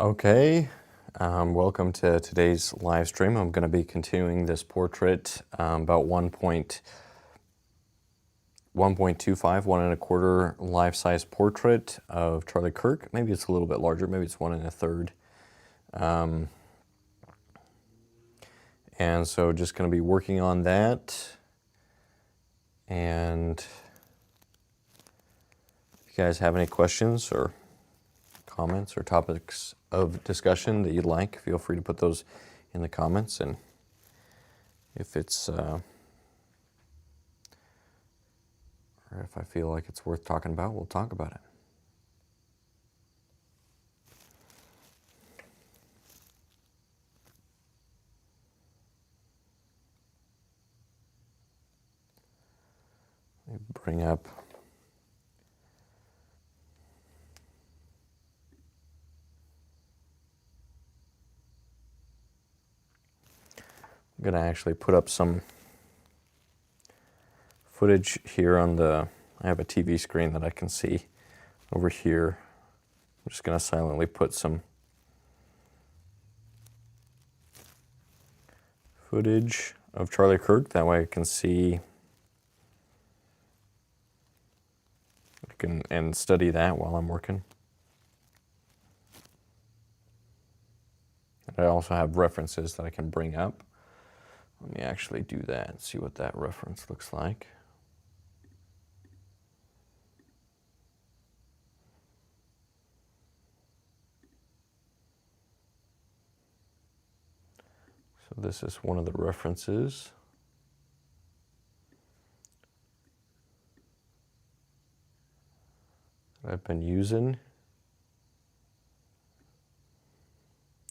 Okay, welcome to today's live stream. I'm going to be continuing this portrait about 1.25, 1.25 life-size portrait of Charlie Kirk. Maybe it's a little bit larger, maybe it's 1 1/3. And so just going to be working on that. And if you guys have any questions or comments or topics of discussion that you'd like, feel free to put those in the comments, and if it's or if I feel like it's worth talking about, we'll talk about it. Let me bring up I'm going to actually put up some footage here on I have a TV screen that I can see over here. I'm just going to silently put some footage of Charlie Kirk. That way I can see and study that while I'm working. And I also have references that I can bring up. Let me actually do that and see what that reference looks like. So this is one of the references. I've been using.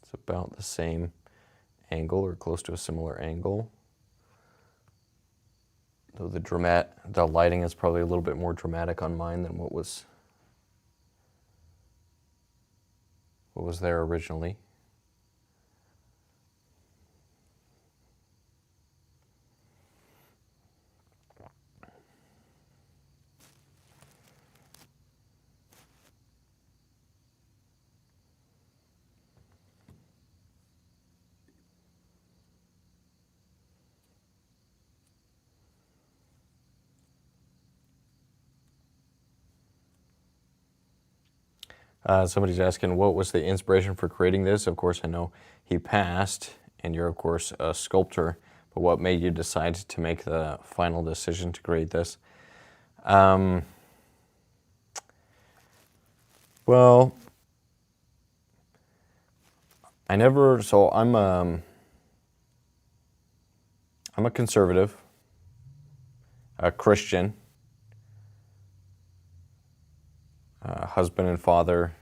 It's about the same angle or close to a similar angle. Though the lighting is probably a little bit more dramatic on mine than what was there originally. Somebody's asking, what was the inspiration for creating this? Of course, I know he passed, and you're, of course, a sculptor, but what made you decide to make the final decision to create this? Well, I'm a conservative, a Christian, husband and father,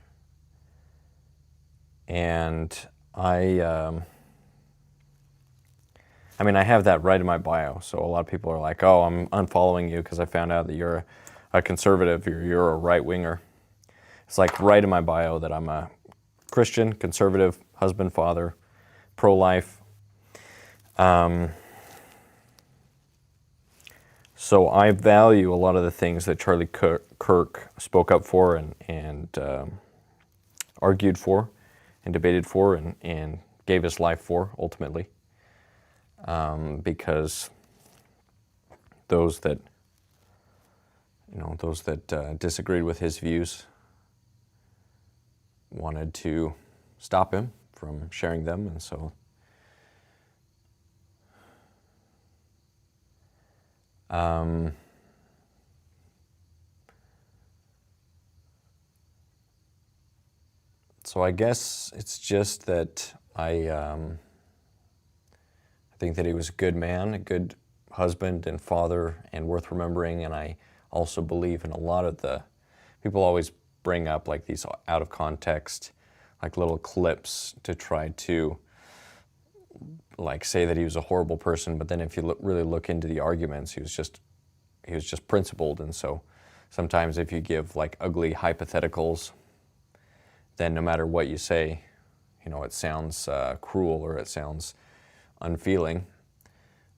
and I have that right in my bio, so a lot of people are like, oh, I'm unfollowing you because I found out that you're a conservative, you're a right-winger. It's like right in my bio that I'm a Christian, conservative, husband, father, pro-life. So I value a lot of the things that Charlie Kirk spoke up for and argued for and debated for and gave his life for, ultimately. Because those that disagreed with his views wanted to stop him from sharing them, and so I guess it's just that I think that he was a good man, a good husband and father, and worth remembering. And I also believe in a lot of people always bring up like these out of context, like little clips to try to like say that he was a horrible person. But then if you really look into the arguments, he was just principled. And so sometimes if you give like ugly hypotheticals, then no matter what you say, it sounds cruel or it sounds unfeeling.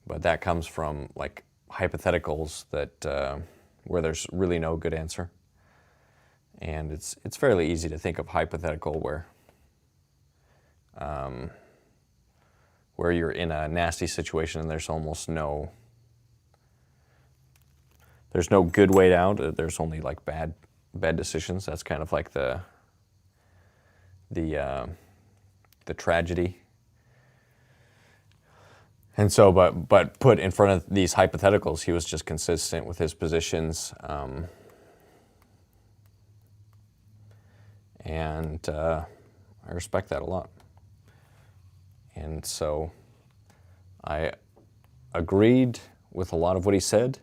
But that comes from like hypotheticals that where there's really no good answer. And it's fairly easy to think of hypothetical where where you're in a nasty situation and there's almost there's no good way out. There's only like bad decisions. That's kind of like the tragedy. And so, but put in front of these hypotheticals, he was just consistent with his positions, and I respect that a lot. And so, I agreed with a lot of what he said.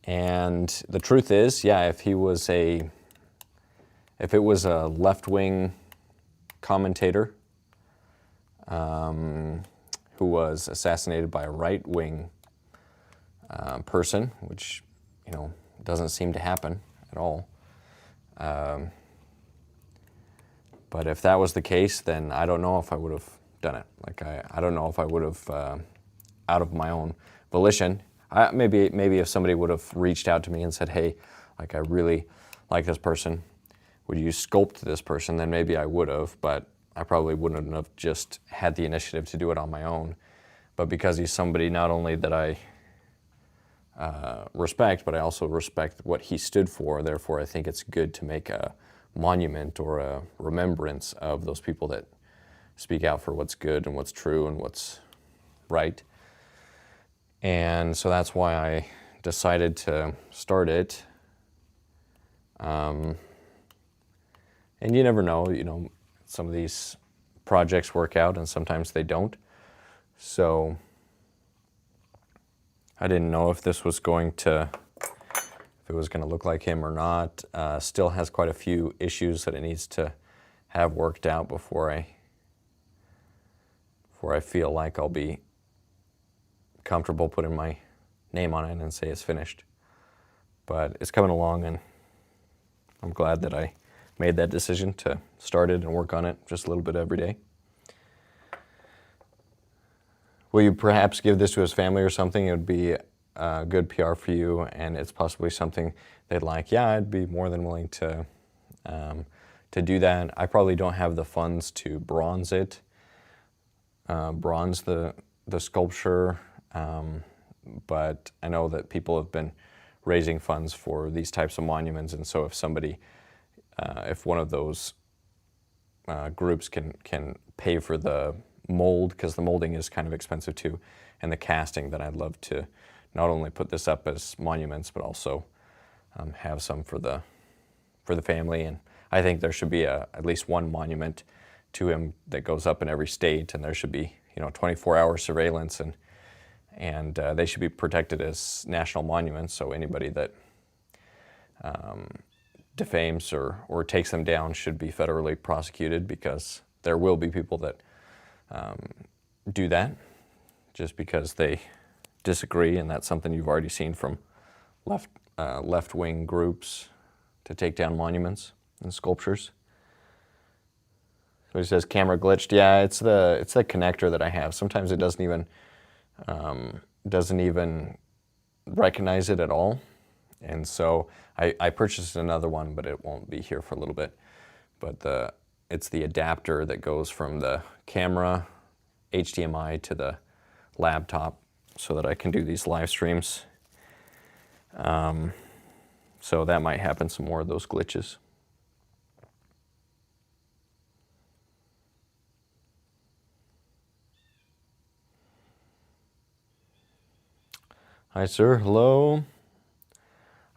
And the truth is, yeah, if it was a left-wing commentator who was assassinated by a right-wing person, which, doesn't seem to happen at all. But if that was the case, then I don't know if I would have done it. Like, I don't know if I would have, out of my own volition, maybe if somebody would have reached out to me and said, hey, like, I really like this person, would you sculpt this person, then maybe I would have, but I probably wouldn't have just had the initiative to do it on my own. But because he's somebody not only that I respect, but I also respect what he stood for, therefore I think it's good to make a monument or a remembrance of those people that speak out for what's good and what's true and what's right. And so that's why I decided to start it. And you never know, some of these projects work out and sometimes they don't. So I didn't know if this was going to, if it was going to look like him or not. Still has quite a few issues that it needs to have worked out before I feel like I'll be comfortable putting my name on it and say it's finished. But it's coming along, and I'm glad that I made that decision to start it and work on it just a little bit every day. Will you perhaps give this to his family or something? It would be good PR for you, and it's possibly something they'd like. Yeah, I'd be more than willing to do that. I probably don't have the funds to bronze it, bronze the sculpture, but I know that people have been raising funds for these types of monuments, and so if somebody, if one of those groups can pay for the mold, because the molding is kind of expensive too, and the casting, then I'd love to not only put this up as monuments, but also have some for the family. And I think there should be at least one monument to him that goes up in every state, and there should be 24-hour surveillance, and they should be protected as national monuments. So anybody that defames or takes them down should be federally prosecuted, because there will be people that do that just because they disagree, and that's something you've already seen from left-wing groups to take down monuments and sculptures. So he says camera glitched. Yeah, it's the connector that I have. Sometimes it doesn't even recognize it at all, and so I purchased another one, but it won't be here for a little bit. But it's the adapter that goes from the camera HDMI to the laptop, so that I can do these live streams. So that might happen, some more of those glitches. Hi, sir. Hello.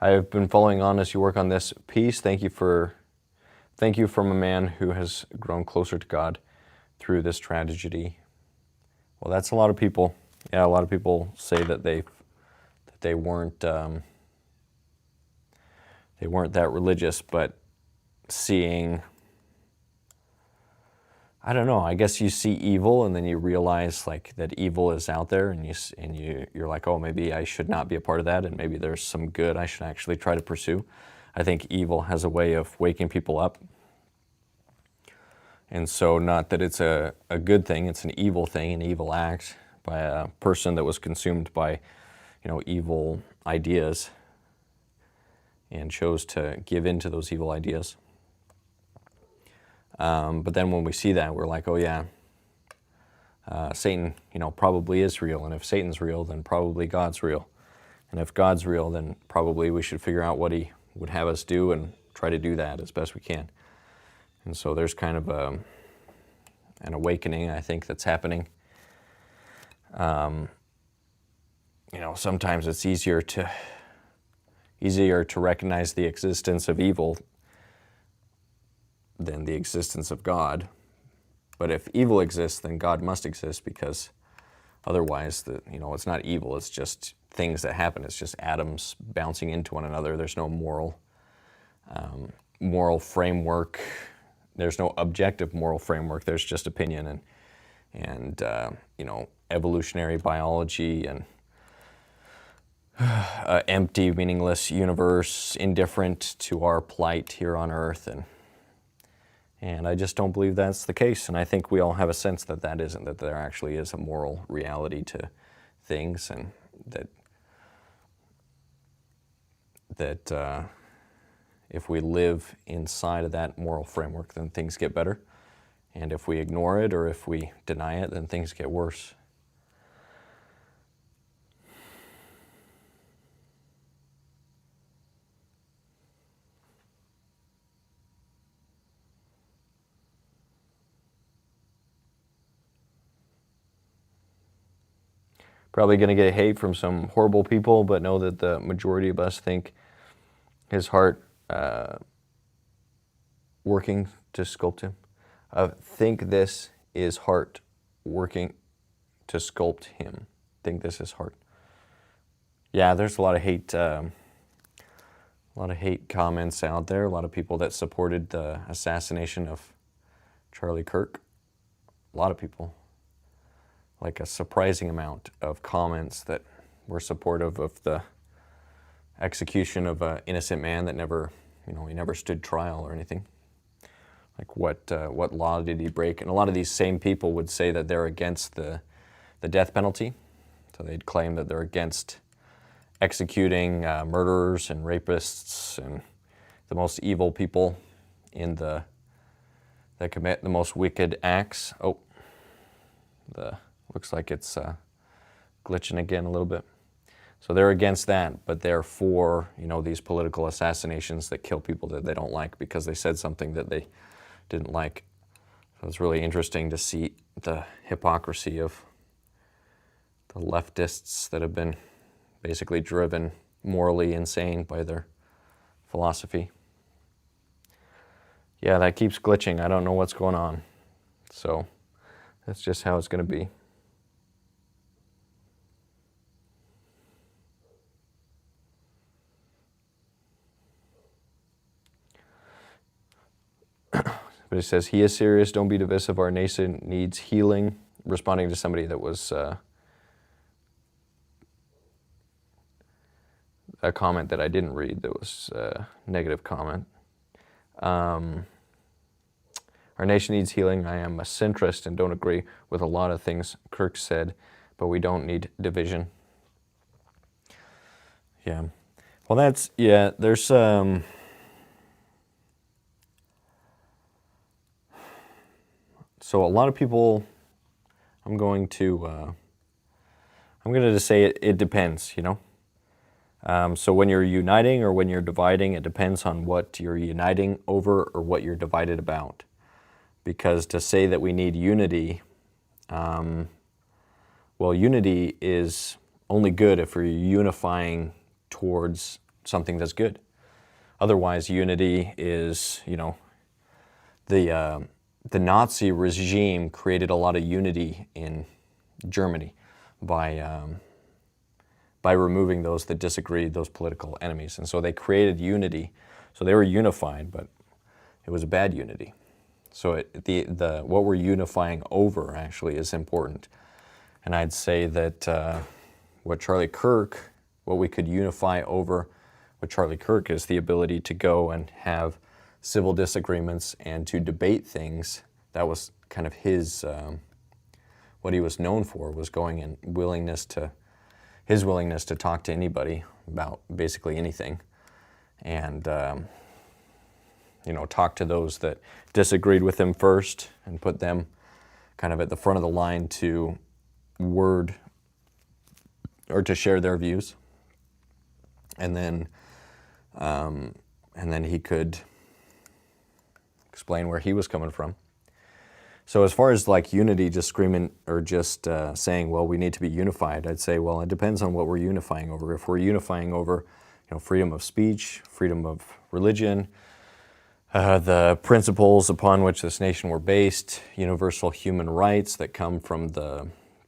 I have been following on as you work on this piece. Thank you from a man who has grown closer to God through this tragedy. Well, that's a lot of people. Yeah, a lot of people say that they weren't that religious, but seeing, I don't know, I guess you see evil and then you realize like that evil is out there, and you're like, oh, maybe I should not be a part of that, and maybe there's some good I should actually try to pursue. I think evil has a way of waking people up. And so not that it's a good thing, it's an evil thing, an evil act by a person that was consumed by, evil ideas and chose to give in to those evil ideas. But then when we see that, we're like, oh yeah, Satan, probably is real. And if Satan's real, then probably God's real. And if God's real, then probably we should figure out what he would have us do and try to do that as best we can. And so there's kind of an awakening, I think, that's happening. Sometimes it's easier to recognize the existence of evil than the existence of God. But if evil exists, then God must exist, because otherwise, it's not evil. It's just things that happen. It's just atoms bouncing into one another. There's no moral framework. There's no objective moral framework. There's just opinion and evolutionary biology and empty, meaningless universe, indifferent to our plight here on Earth, and I just don't believe that's the case. And I think we all have a sense that that there actually is a moral reality to things, and that if we live inside of that moral framework, then things get better. And if we ignore it or if we deny it, then things get worse. Probably going to get hate from some horrible people, but know that the majority of us think his heart working to sculpt him. Think this is heart working to sculpt him. Think this is heart. Yeah, there's a lot of hate comments out there. A lot of people that supported the assassination of Charlie Kirk. A lot of people. Like a surprising amount of comments that were supportive of the execution of an innocent man that never, he never stood trial or anything. Like what law did he break? And a lot of these same people would say that they're against the death penalty. So they'd claim that they're against executing murderers and rapists and the most evil people that commit the most wicked acts. Looks like it's glitching again a little bit. So they're against that, but they're for, these political assassinations that kill people that they don't like because they said something that they didn't like. So it's really interesting to see the hypocrisy of the leftists that have been basically driven morally insane by their philosophy. Yeah, that keeps glitching. I don't know what's going on. So that's just how it's going to be. But it says, he is serious, don't be divisive, our nation needs healing. Responding to somebody that was a comment that I didn't read, that was a negative comment. Our nation needs healing. I am a centrist and don't agree with a lot of things Kirk said, but we don't need division. Yeah. Well, there's so a lot of people, I'm going to just say it depends, So when you're uniting or when you're dividing, it depends on what you're uniting over or what you're divided about. Because to say that we need unity, unity is only good if we're unifying towards something that's good. Otherwise, unity is, the Nazi regime created a lot of unity in Germany by removing those that disagreed, those political enemies. And so they created unity. So they were unified, but it was a bad unity. So what we're unifying over actually is important. And I'd say that what we could unify over with Charlie Kirk is the ability to go and have civil disagreements and to debate things. That was kind of what he was known for, was going and his willingness to talk to anybody about basically anything. And talk to those that disagreed with him first and put them kind of at the front of the line to word or to share their views. And then he could explain where he was coming from. So as far as like unity, just screaming or just saying, well, we need to be unified, I'd say, well, it depends on what we're unifying over. If we're unifying over, freedom of speech, freedom of religion, the principles upon which this nation were based, universal human rights that come from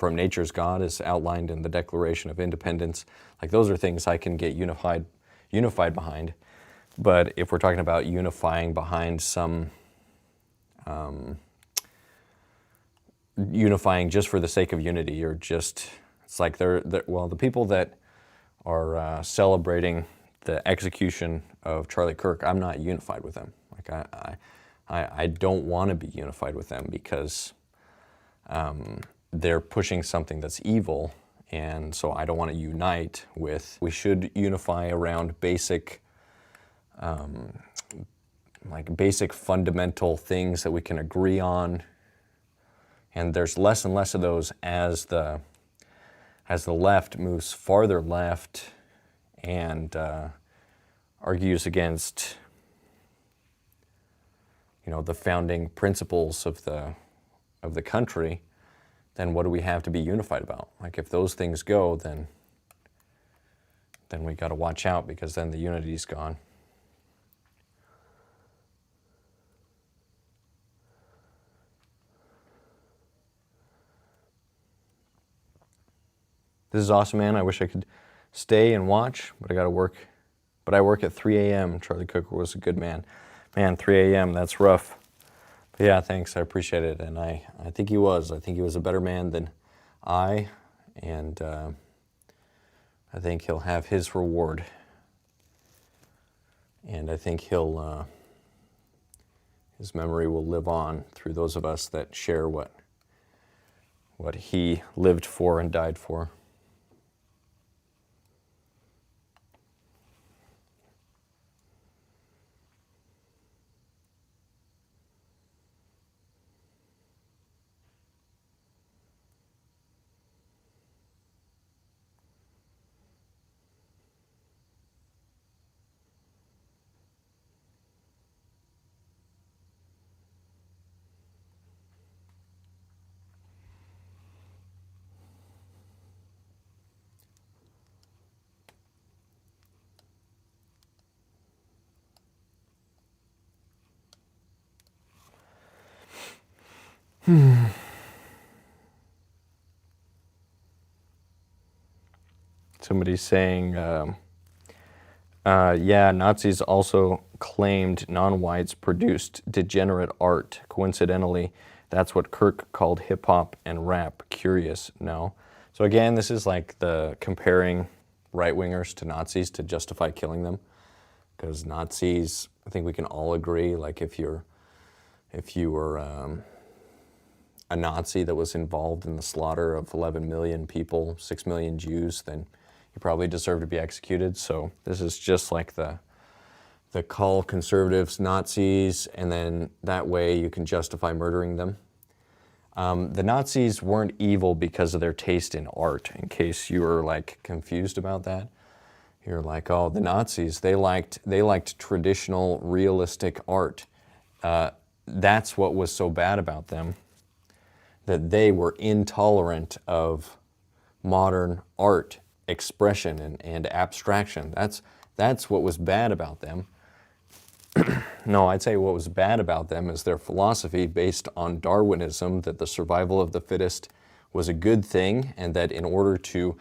nature's God as outlined in the Declaration of Independence, like those are things I can get unified behind. But if we're talking about unifying behind some unifying just for the sake of unity, or just, it's like the people that are celebrating the execution of Charlie Kirk, I'm not unified with them. Like I don't want to be unified with them because they're pushing something that's evil, and so I don't want to unite with. We should unify around basic fundamental things that we can agree on. And there's less and less of those as the left moves farther left and argues against, the founding principles of the country. Then what do we have to be unified about? Like if those things go, then we got to watch out, because then the unity's gone. This is awesome, man. I wish I could stay and watch, but I got to work. But I work at 3 a.m. Charlie Cook was a good man. Man, 3 a.m., that's rough. But yeah, thanks. I appreciate it. And I think he was. I think he was a better man than I. And I think he'll have his reward. And I think his memory will live on through those of us that share what he lived for and died for. Somebody's saying, yeah, Nazis also claimed non-whites produced degenerate art. Coincidentally, that's what Kirk called hip-hop and rap. Curious, no? So again, this is like the comparing right-wingers to Nazis to justify killing them. Because Nazis, I think we can all agree, like if you were a Nazi that was involved in the slaughter of 11 million people, 6 million Jews, then you probably deserve to be executed. So this is just like the call conservatives Nazis, and then that way you can justify murdering them. The Nazis weren't evil because of their taste in art, in case you were like confused about that. You're like, oh, the Nazis, they liked traditional realistic art. That's what was so bad about them, that they were intolerant of modern art expression and abstraction. That's what was bad about them. No, I'd say what was bad about them is their philosophy based on Darwinism, that the survival of the fittest was a good thing, and that in order to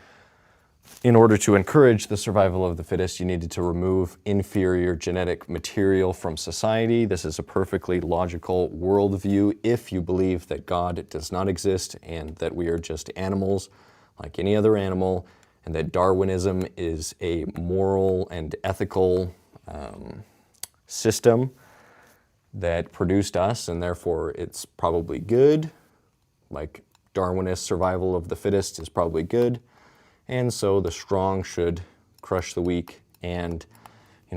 encourage the survival of the fittest, you needed to remove inferior genetic material from society. This is a perfectly logical worldview if you believe that God does not exist and that we are just animals like any other animal, and that Darwinism is a moral and ethical system that produced us, and therefore it's probably good. Like Darwinist survival of the fittest is probably good. And so the strong should crush the weak, and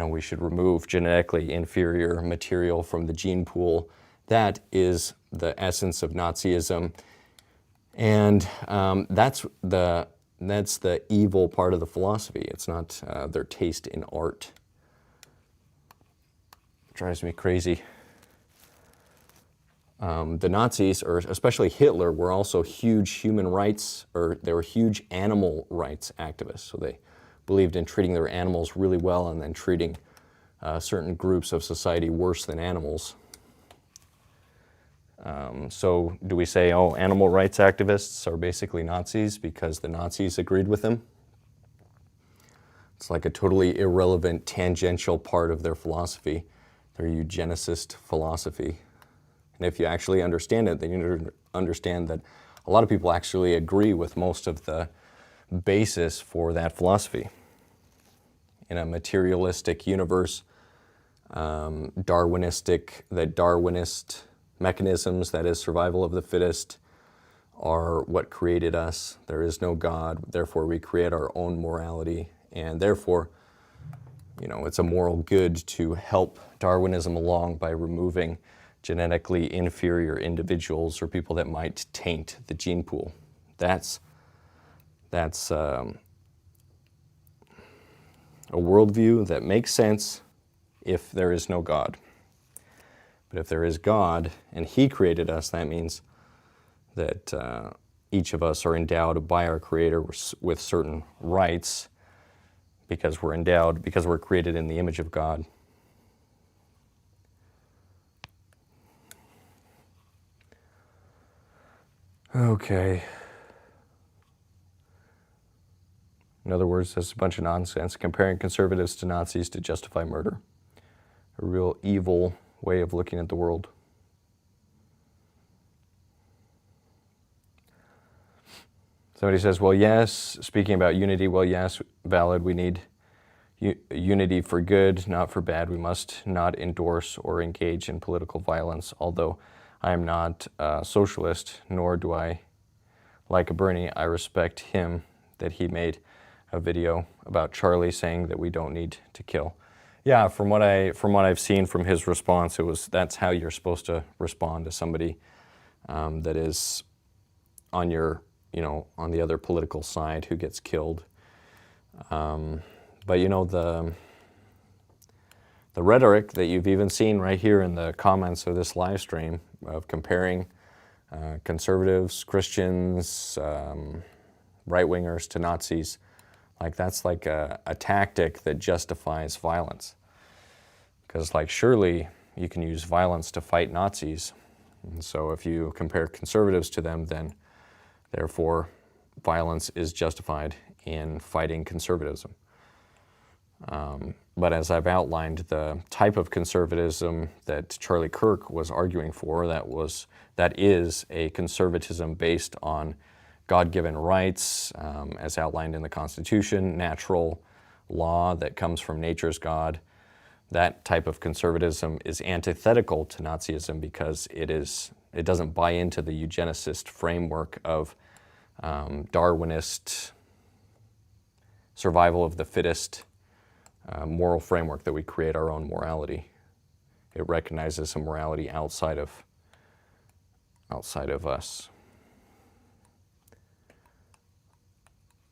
we should remove genetically inferior material from the gene pool. That is the essence of Nazism. And that's the evil part of the philosophy. It's not their taste in art. It drives me crazy. The Nazis, or especially Hitler, were also huge human rights, or they were huge animal rights activists. So they believed in treating their animals really well and then treating certain groups of society worse than animals. So do we say, oh, animal rights activists are basically Nazis because the Nazis agreed with them? It's like a totally irrelevant, tangential part of their philosophy, their eugenicist philosophy. And if you actually understand it, then you understand that a lot of people actually agree with most of the basis for that philosophy. In a materialistic universe, Darwinist mechanisms, that is survival of the fittest, are what created us. There is no God, therefore we create our own morality, and therefore, it's a moral good to help Darwinism along by removing genetically inferior individuals or people that might taint the gene pool. That's a worldview that makes sense if there is no God. But if there is God and He created us, that means that each of us are endowed by our Creator with certain rights because we're created in the image of God. Okay. In other words, that's a bunch of nonsense, comparing conservatives to Nazis to justify murder. A real evil way of looking at the world. Somebody says, well, yes, speaking about unity, well, yes, valid, we need unity for good, not for bad. We must not endorse or engage in political violence, although I am not a socialist, nor do I like a Bernie. I respect him that he made a video about Charlie saying that we don't need to kill. Yeah, from what I've seen from his response, that's how you're supposed to respond to somebody that is on on the other political side who gets killed. But the rhetoric that you've even seen right here in the comments of this live stream of comparing conservatives, Christians, right-wingers to Nazis, that's like a tactic that justifies violence. Because surely you can use violence to fight Nazis. And so if you compare conservatives to them, then therefore violence is justified in fighting conservatism. But as I've outlined, the type of conservatism that Charlie Kirk was arguing for, that is a conservatism based on God-given rights, as outlined in the Constitution, natural law that comes from nature's God. That type of conservatism is antithetical to Nazism because it doesn't buy into the eugenicist framework of Darwinist survival of the fittest moral framework that we create our own morality. It recognizes a morality outside of us.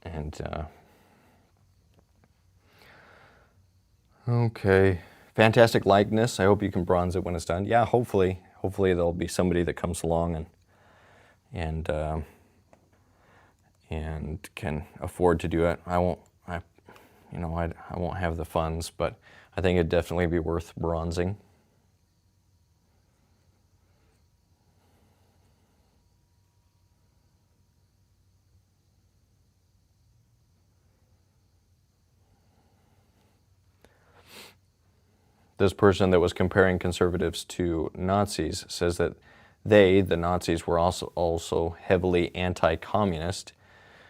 And okay, fantastic likeness. I hope you can bronze it when it's done. Yeah, hopefully there'll be somebody that comes along and can afford to do it. I won't have the funds, but I think it'd definitely be worth bronzing. This person that was comparing conservatives to Nazis says that the Nazis, were also heavily anti-communist.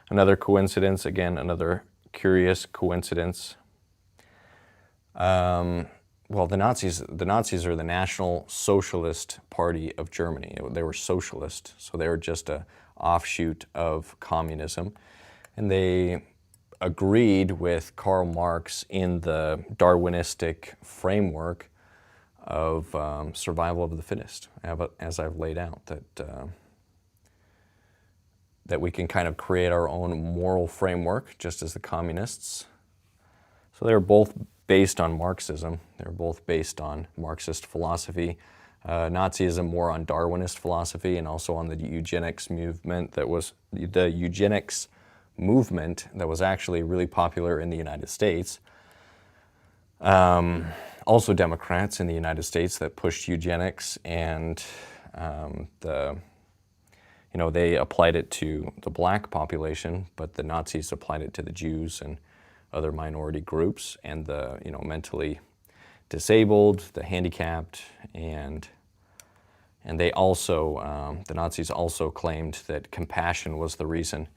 Another coincidence, again, another curious coincidence. Well, the Nazis are the National Socialist Party of Germany. They were socialist, so they were just an offshoot of communism. And they agreed with Karl Marx in the Darwinistic framework of survival of the fittest, as I've laid out, that we can kind of create our own moral framework, just as the communists. So they're both based on Marxism. They're both based on Marxist philosophy. Nazism more on Darwinist philosophy, and also on the eugenics movement that was the eugenics movement that was actually really popular in the United States. Also Democrats in the United States that pushed eugenics, and they applied it to the black population, but the Nazis applied it to the Jews and other minority groups, and the mentally disabled, the handicapped, and they also, the Nazis also claimed that compassion was the reason.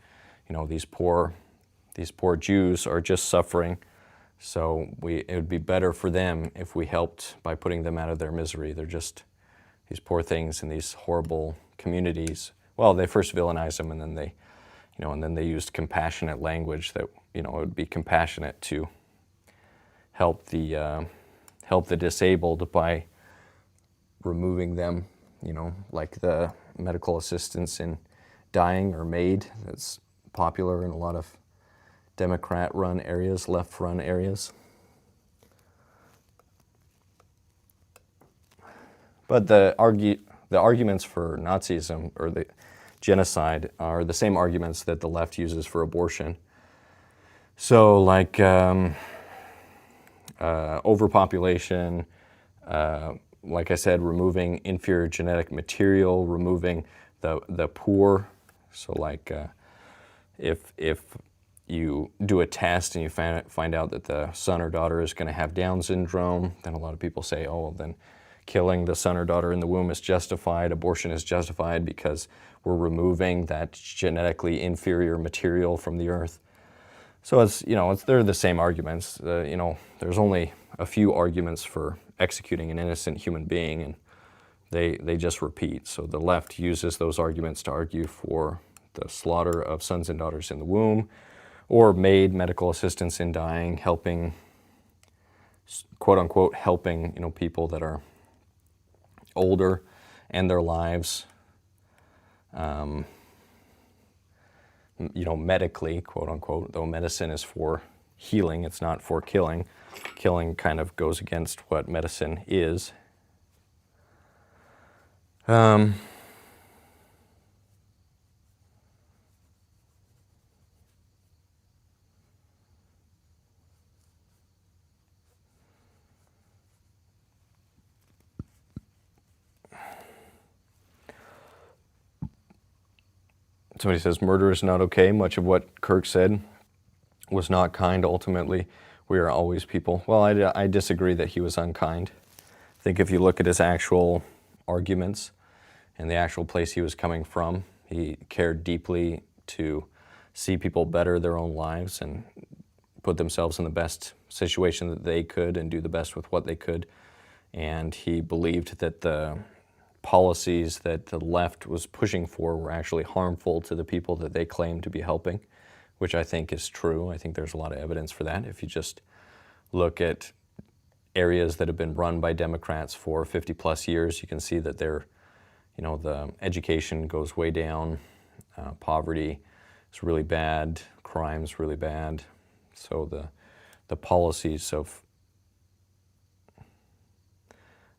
These poor Jews are just suffering, so it would be better for them if we helped by putting them out of their misery. They're just these poor things in these horrible communities. Well, they first villainized them, and then they used compassionate language that it would be compassionate to help the disabled by removing them, like the medical assistance in dying or MAID that's popular in a lot of Democrat-run areas, left-run areas. But the arguments for Nazism or the genocide are the same arguments that the left uses for abortion. So like overpopulation, like I said, removing inferior genetic material, removing the poor. So like if you do a test and you find out that the son or daughter is going to have Down syndrome, then a lot of people say, oh, then killing the son or daughter in the womb is justified, abortion is justified because we're removing that genetically inferior material from the earth. So they're the same arguments. There's only a few arguments for executing an innocent human being, and they just repeat. So the left uses those arguments to argue for the slaughter of sons and daughters in the womb, or MAID, medical assistance in dying, helping, quote unquote, helping people that are older and their lives, medically, quote unquote, though medicine is for healing, it's not for killing. Killing kind of goes against what medicine is. Somebody says, murder is not okay. Much of what Kirk said was not kind. Ultimately, we are always people. Well, I disagree that he was unkind. I think if you look at his actual arguments and the actual place he was coming from, he cared deeply to see people better their own lives and put themselves in the best situation that they could and do the best with what they could. And he believed that the policies that the left was pushing for were actually harmful to the people that they claimed to be helping, which I think is true. I think there's a lot of evidence for that. If you just look at areas that have been run by Democrats for 50 plus years, you can see that the education goes way down, poverty is really bad, crime's really bad. So the policies of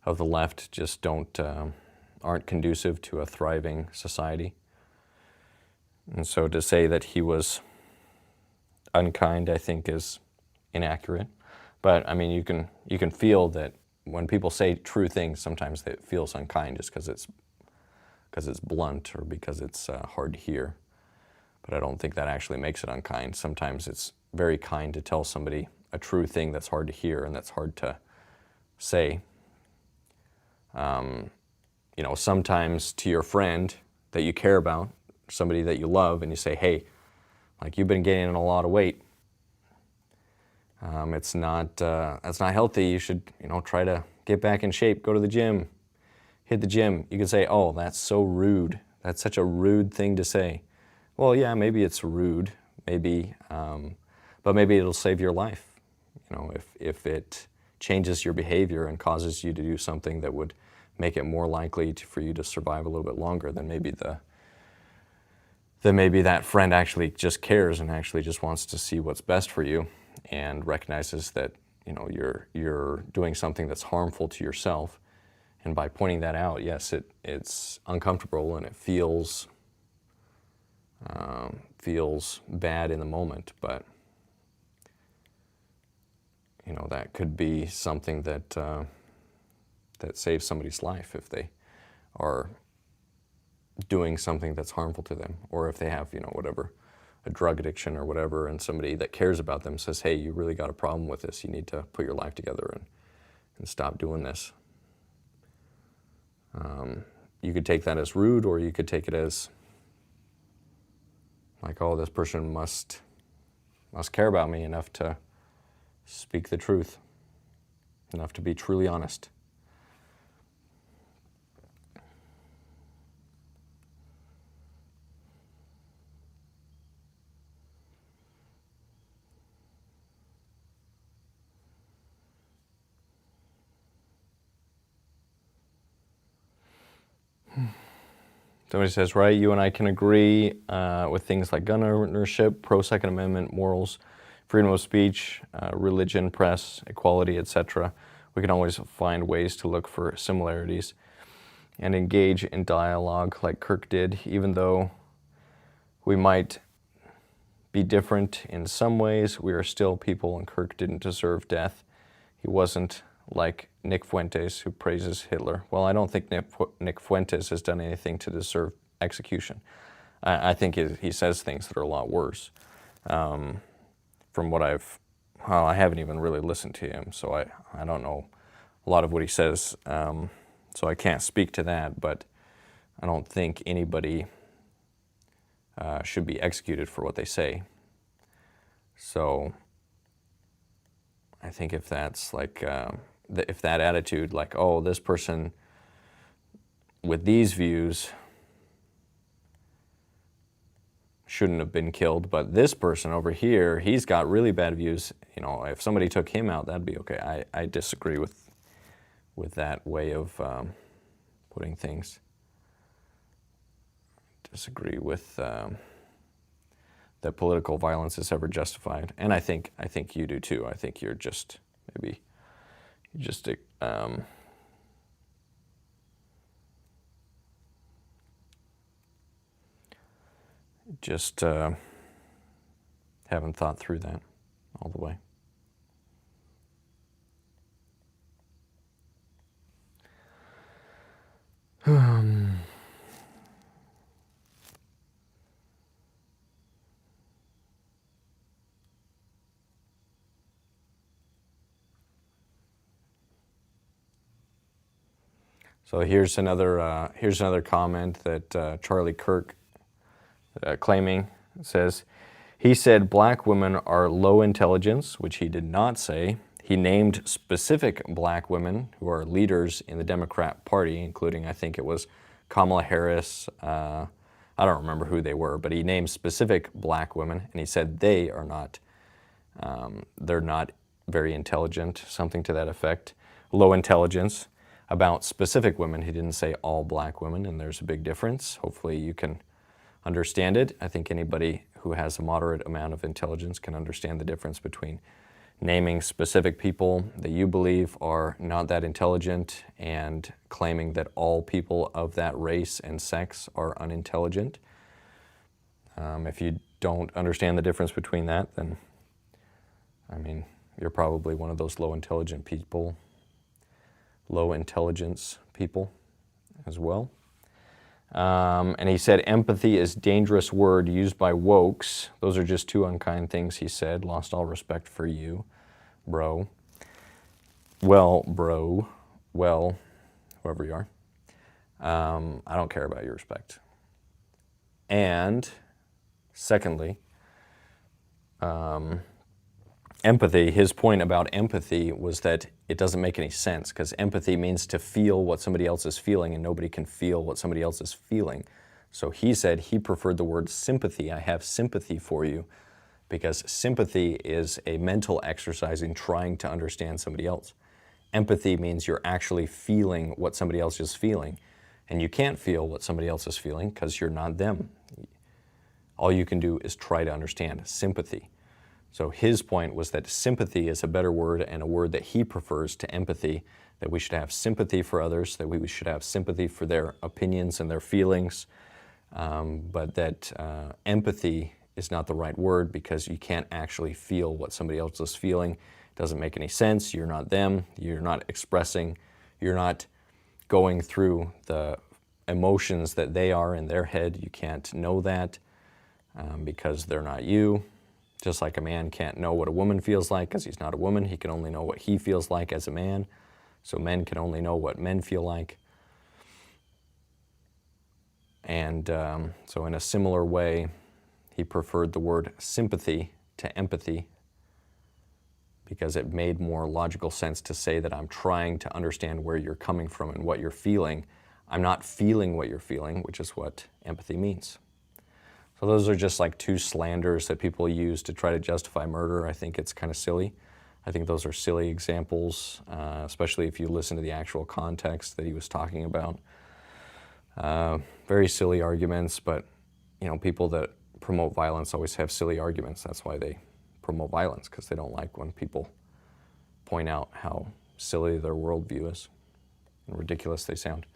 the left just aren't conducive to a thriving society. And so to say that he was unkind, I think, is inaccurate. But I mean, you can feel that when people say true things, sometimes it feels unkind just because it's blunt or because it's hard to hear. But I don't think that actually makes it unkind. Sometimes it's very kind to tell somebody a true thing that's hard to hear and that's hard to say. Sometimes to your friend that you care about, somebody that you love, and you say, hey, like, you've been gaining a lot of weight. That's not healthy. You should, try to get back in shape, go to the gym, hit the gym. You can say, oh, that's so rude. That's such a rude thing to say. Well, yeah, maybe it's rude. Maybe but maybe it'll save your life. You know, if it changes your behavior and causes you to do something that would make it more likely for you to survive a little bit longer, then maybe that friend actually just cares and actually just wants to see what's best for you and recognizes that, you know, you're doing something that's harmful to yourself. And by pointing that out, yes, it's uncomfortable and it feels bad in the moment, but you know, that could be something that saves somebody's life if they are doing something that's harmful to them, or if they have, you know, whatever, a drug addiction or whatever, and somebody that cares about them says, hey, you really got a problem with this, you need to put your life together and stop doing this. You could take that as rude, or you could take it as like, oh, this person must care about me enough to speak the truth, enough to be truly honest. Somebody says, right, you and I can agree with things like gun ownership, pro-Second Amendment, morals, freedom of speech, religion, press, equality, etc. We can always find ways to look for similarities and engage in dialogue like Kirk did, even though we might be different in some ways, we are still people, and Kirk didn't deserve death. He wasn't like Nick Fuentes, who praises Hitler. Well, I don't think Nick Fuentes has done anything to deserve execution. I think he says things that are a lot worse. From what I haven't even really listened to him, so I don't know a lot of what he says, so I can't speak to that, but I don't think anybody should be executed for what they say. So I think if that's like, if that attitude, like, oh, this person with these views shouldn't have been killed, but this person over here, he's got really bad views, you know, if somebody took him out, that'd be okay. I disagree with that way of putting things. Disagree with that political violence is ever justified, and I think you do too. I think you're just maybe just haven't thought through that all the way. So here's another comment that Charlie Kirk claiming. It says, he said black women are low intelligence, which he did not say. He named specific black women who are leaders in the Democrat Party, including, I think it was Kamala Harris. I don't remember who they were, but he named specific black women, and he said they are not, they're not very intelligent, something to that effect. Low intelligence. About specific women, he didn't say all black women, and there's a big difference. Hopefully you can understand it. I think anybody who has a moderate amount of intelligence can understand the difference between naming specific people that you believe are not that intelligent and claiming that all people of that race and sex are unintelligent. If you don't understand the difference between that, then, I mean, you're probably one of those low intelligence people as well. And he said, empathy is a dangerous word used by wokes. Those are just two unkind things he said. Lost all respect for you, bro. Well, bro. Well, whoever you are. I don't care about your respect. And secondly, empathy, his point about empathy was that it doesn't make any sense, because empathy means to feel what somebody else is feeling, and nobody can feel what somebody else is feeling. So he said he preferred the word sympathy. I have sympathy for you, because sympathy is a mental exercise in trying to understand somebody else. Empathy means you're actually feeling what somebody else is feeling, and you can't feel what somebody else is feeling because you're not them. All you can do is try to understand sympathy. So his point was that sympathy is a better word and a word that he prefers to empathy, that we should have sympathy for others, that we should have sympathy for their opinions and their feelings, but that empathy is not the right word because you can't actually feel what somebody else is feeling. It doesn't make any sense. You're not them. You're not expressing. You're not going through the emotions that they are in their head. You can't know that because they're not you. Just like a man can't know what a woman feels like because he's not a woman. He can only know what he feels like as a man. So men can only know what men feel like. And so in a similar way, he preferred the word sympathy to empathy because it made more logical sense to say that I'm trying to understand where you're coming from and what you're feeling. I'm not feeling what you're feeling, which is what empathy means. So those are just like two slanders that people use to try to justify murder. I think it's kind of silly. I think those are silly examples, especially if you listen to the actual context that he was talking about. Very silly arguments, but people that promote violence always have silly arguments. That's why they promote violence, because they don't like when people point out how silly their worldview is and ridiculous they sound.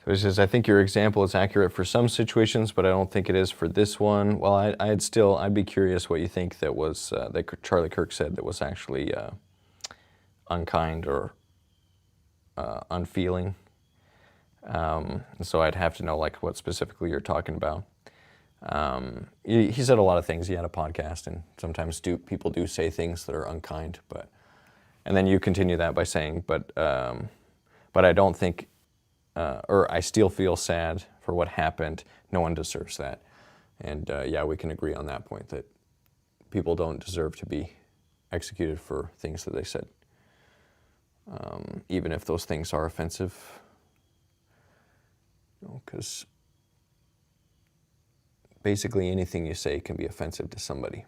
So he says, I think your example is accurate for some situations, but I don't think it is for this one. Well, I'd be curious what you think that was, that Charlie Kirk said that was actually unkind or unfeeling. So I'd have to know like what specifically you're talking about. He said a lot of things. He had a podcast, and sometimes people do say things that are unkind, and then you continue that by saying, but I don't think, or I still feel sad for what happened. No one deserves that. And yeah, we can agree on that point, that people don't deserve to be executed for things that they said, even if those things are offensive. Because basically anything you say can be offensive to somebody.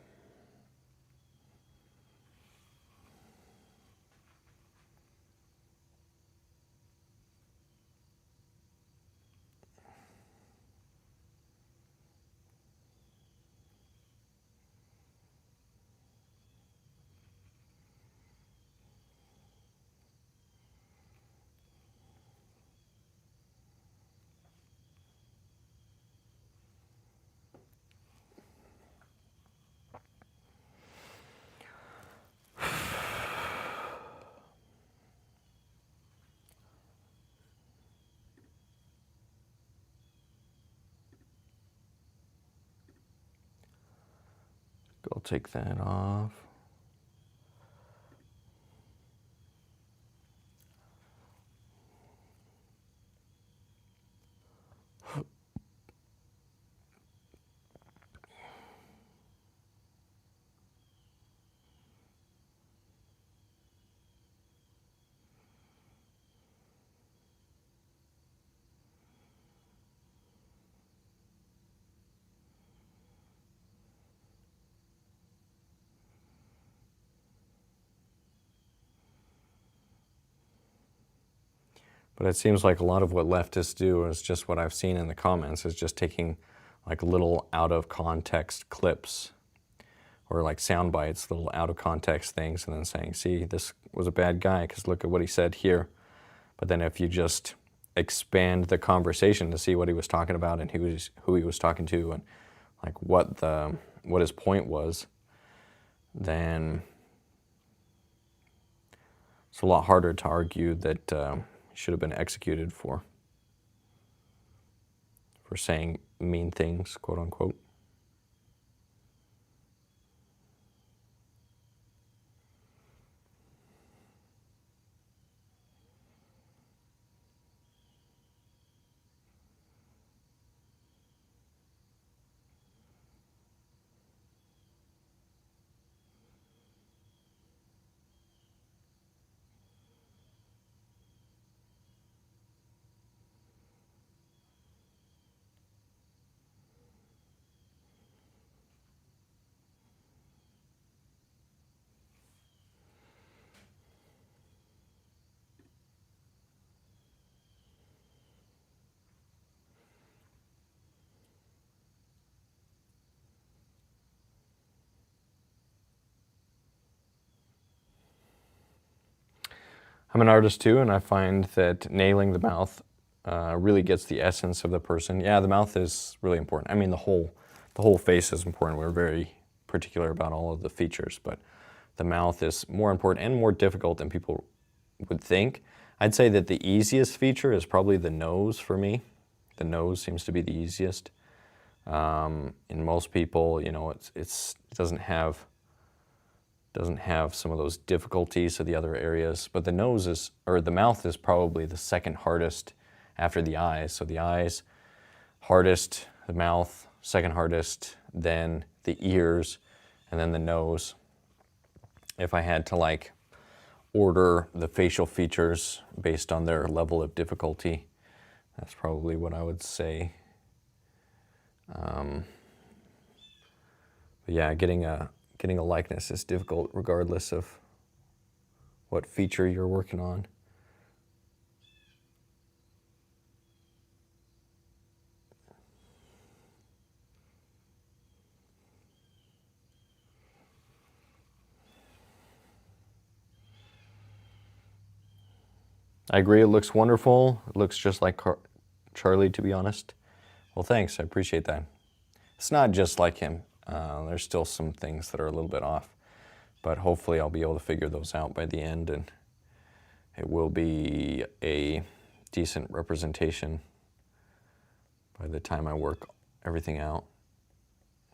I'll take that off. But it seems like a lot of what leftists do is just what I've seen in the comments, is just taking like little out of context clips or like sound bites, little out of context things, and then saying, see, this was a bad guy because look at what he said here. But then if you just expand the conversation to see what he was talking about and who he was talking to and like what his point was, then it's a lot harder to argue that he should have been executed for saying mean things, quote unquote. I'm an artist too, and I find that nailing the mouth really gets the essence of the person. Yeah, the mouth is really important. I mean, the whole face is important. We're very particular about all of the features, but the mouth is more important and more difficult than people would think. I'd say that the easiest feature is probably the nose for me. The nose seems to be the easiest. In most people, you know, it doesn't have some of those difficulties of the other areas, but the mouth is probably the second hardest after the eyes. So the eyes, hardest, the mouth, second hardest, then the ears, and then the nose. If I had to like order the facial features based on their level of difficulty, that's probably what I would say. But yeah, getting a likeness is difficult regardless of what feature you're working on. I agree, it looks wonderful. It looks just like Charlie, to be honest. Well, thanks, I appreciate that. It's not just like him. There's still some things that are a little bit off, but hopefully I'll be able to figure those out by the end, and it will be a decent representation by the time I work everything out.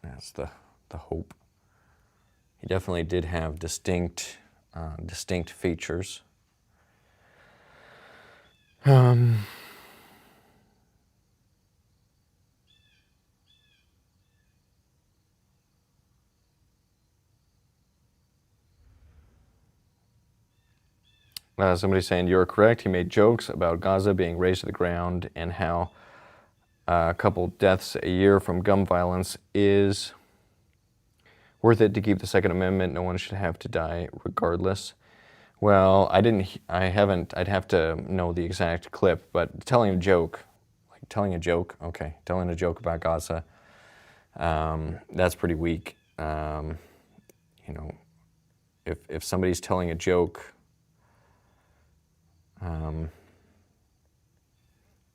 That's the hope. He definitely did have distinct features. Somebody's saying, you're correct. He made jokes about Gaza being razed to the ground and how a couple deaths a year from gun violence is worth it to keep the Second Amendment. No one should have to die regardless. Well, I'd have to know the exact clip, but telling a joke about Gaza, that's pretty weak. You know, if somebody's telling a joke,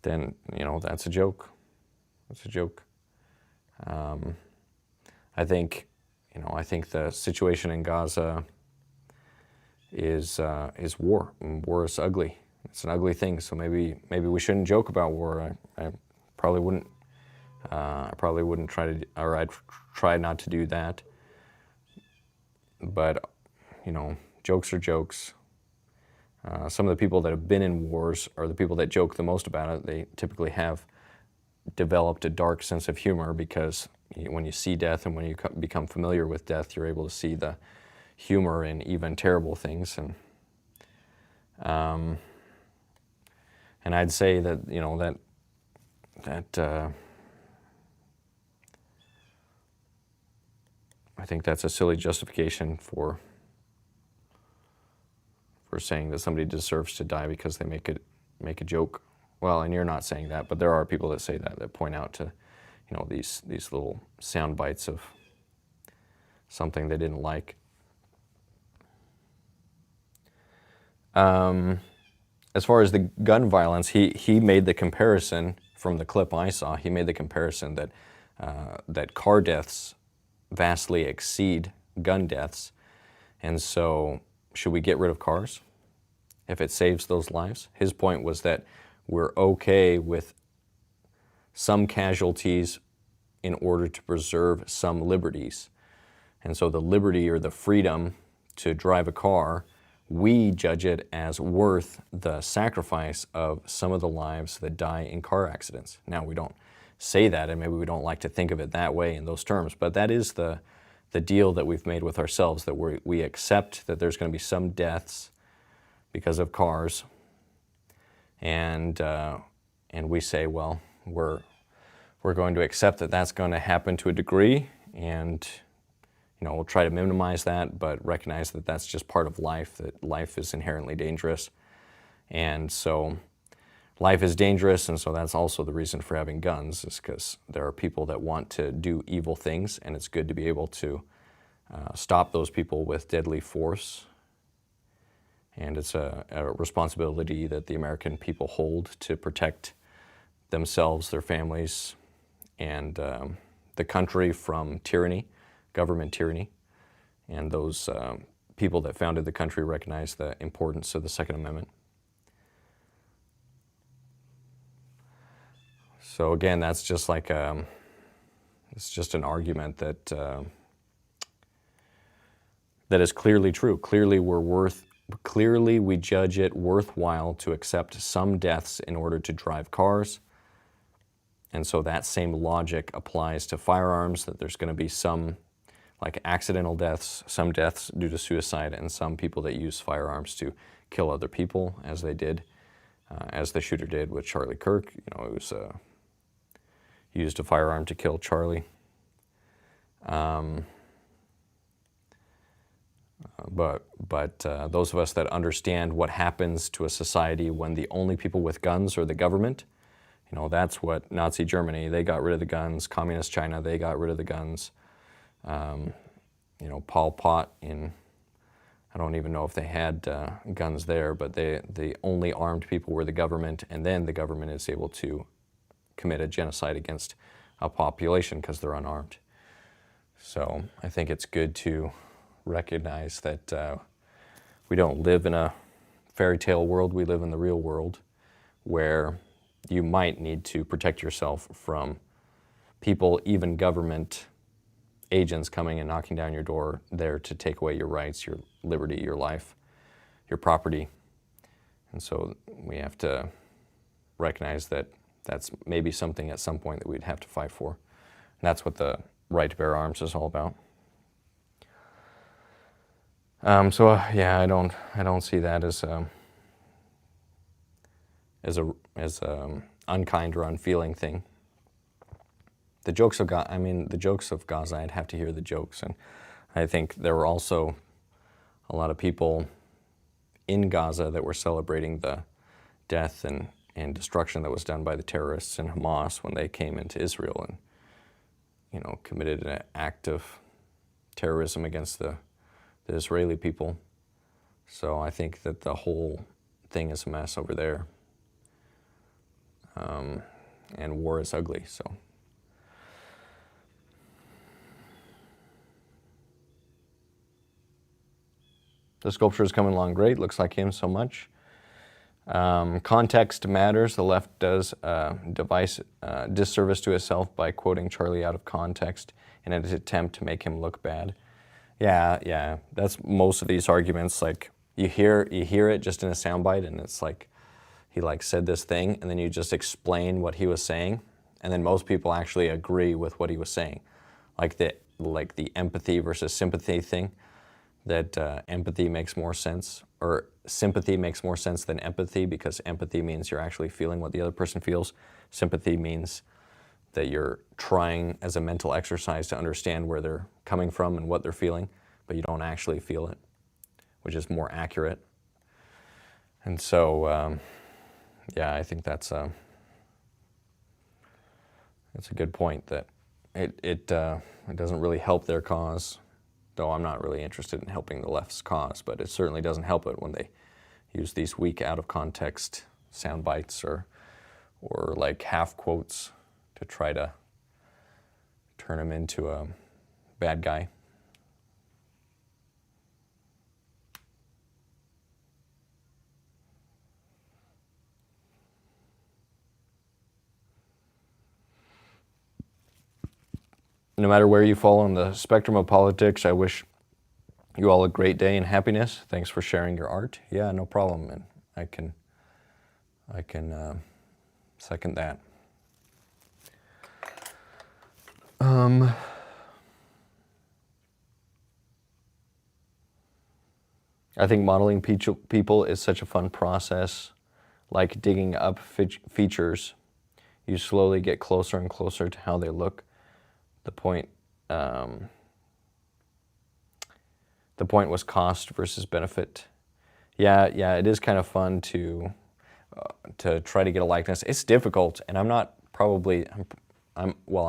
then, you know, that's a joke. That's a joke. I think the situation in Gaza is war. War is ugly. It's an ugly thing. So maybe we shouldn't joke about war. I probably wouldn't. I'd try not to do that. But, you know, jokes are jokes. Some of the people that have been in wars are the people that joke the most about it. They typically have developed a dark sense of humor because when you see death and when you become familiar with death, you're able to see the humor in even terrible things. And I'd say that, you know, that I think that's a silly justification for saying that somebody deserves to die because they make make a joke. Well, and you're not saying that, but there are people that say that, that point out to, you know, these little sound bites of something they didn't like. As far as the gun violence, he made the comparison from the clip I saw. He made the comparison that that car deaths vastly exceed gun deaths, and so should we get rid of cars if it saves those lives? His point was that we're okay with some casualties in order to preserve some liberties, and so the liberty or the freedom to drive a car, we judge it as worth the sacrifice of some of the lives that die in car accidents. Now, we don't say that, and maybe we don't like to think of it that way in those terms, but that is the deal that we've made with ourselves, that we accept that there's going to be some deaths because of cars, and we say, well, we're going to accept that that's going to happen to a degree, and you know, we'll try to minimize that, but recognize that that's just part of life, that life is inherently dangerous. And so life is dangerous, and so that's also the reason for having guns, is because there are people that want to do evil things, and it's good to be able to stop those people with deadly force. And it's a responsibility that the American people hold to protect themselves, their families, and the country from tyranny, government tyranny. And those people that founded the country recognize the importance of the Second Amendment. So again, that's just like it's just an argument that that is clearly true. Clearly we judge it worthwhile to accept some deaths in order to drive cars. And so that same logic applies to firearms, that there's going to be some like accidental deaths, some deaths due to suicide, and some people that use firearms to kill other people, as they did, as the shooter did with Charlie Kirk. You know, it was used a firearm to kill Charlie. But those of us that understand what happens to a society when the only people with guns are the government, you know, that's what Nazi Germany, they got rid of the guns. Communist China, they got rid of the guns. You know, Pol Pot I don't even know if they had guns there, but the only armed people were the government, and then the government is able to commit a genocide against a population because they're unarmed. So I think it's good to recognize that we don't live in a fairy tale world, we live in the real world, where you might need to protect yourself from people, even government agents coming and knocking down your door there to take away your rights, your liberty, your life, your property. And so we have to recognize that that's maybe something at some point that we'd have to fight for. And that's what the right to bear arms is all about. Yeah, I don't see that as a unkind or unfeeling thing. The jokes of Gaza, I'd have to hear the jokes, and I think there were also a lot of people in Gaza that were celebrating the death and destruction that was done by the terrorists and Hamas when they came into Israel and, you know, committed an act of terrorism against the Israeli people. So I think that the whole thing is a mess over there, and war is ugly. So. The sculpture is coming along great. Looks like him so much. Context matters. The left does disservice to itself by quoting Charlie out of context in an attempt to make him look bad. Yeah. That's most of these arguments. Like you hear it just in a soundbite, and it's like he like said this thing, and then you just explain what he was saying, and then most people actually agree with what he was saying, like the empathy versus sympathy thing. That empathy makes more sense, or sympathy makes more sense than empathy, because empathy means you're actually feeling what the other person feels. Sympathy means that you're trying as a mental exercise to understand where they're coming from and what they're feeling, but you don't actually feel it, which is more accurate. And so, Yeah, I think that's a good point, that it doesn't really help their cause, though I'm not really interested in helping the left's cause, but it certainly doesn't help it when they use these weak, out of context sound bites or like half quotes to try to turn him into a bad guy. No matter where you fall on the spectrum of politics, I wish you all a great day and happiness. Thanks for sharing your art. Yeah, no problem, and I can second that. I think modeling people is such a fun process, like digging up features. You slowly get closer and closer to how they look. The point was cost versus benefit. Yeah, it is kind of fun to try to get a likeness. It's difficult, and I'm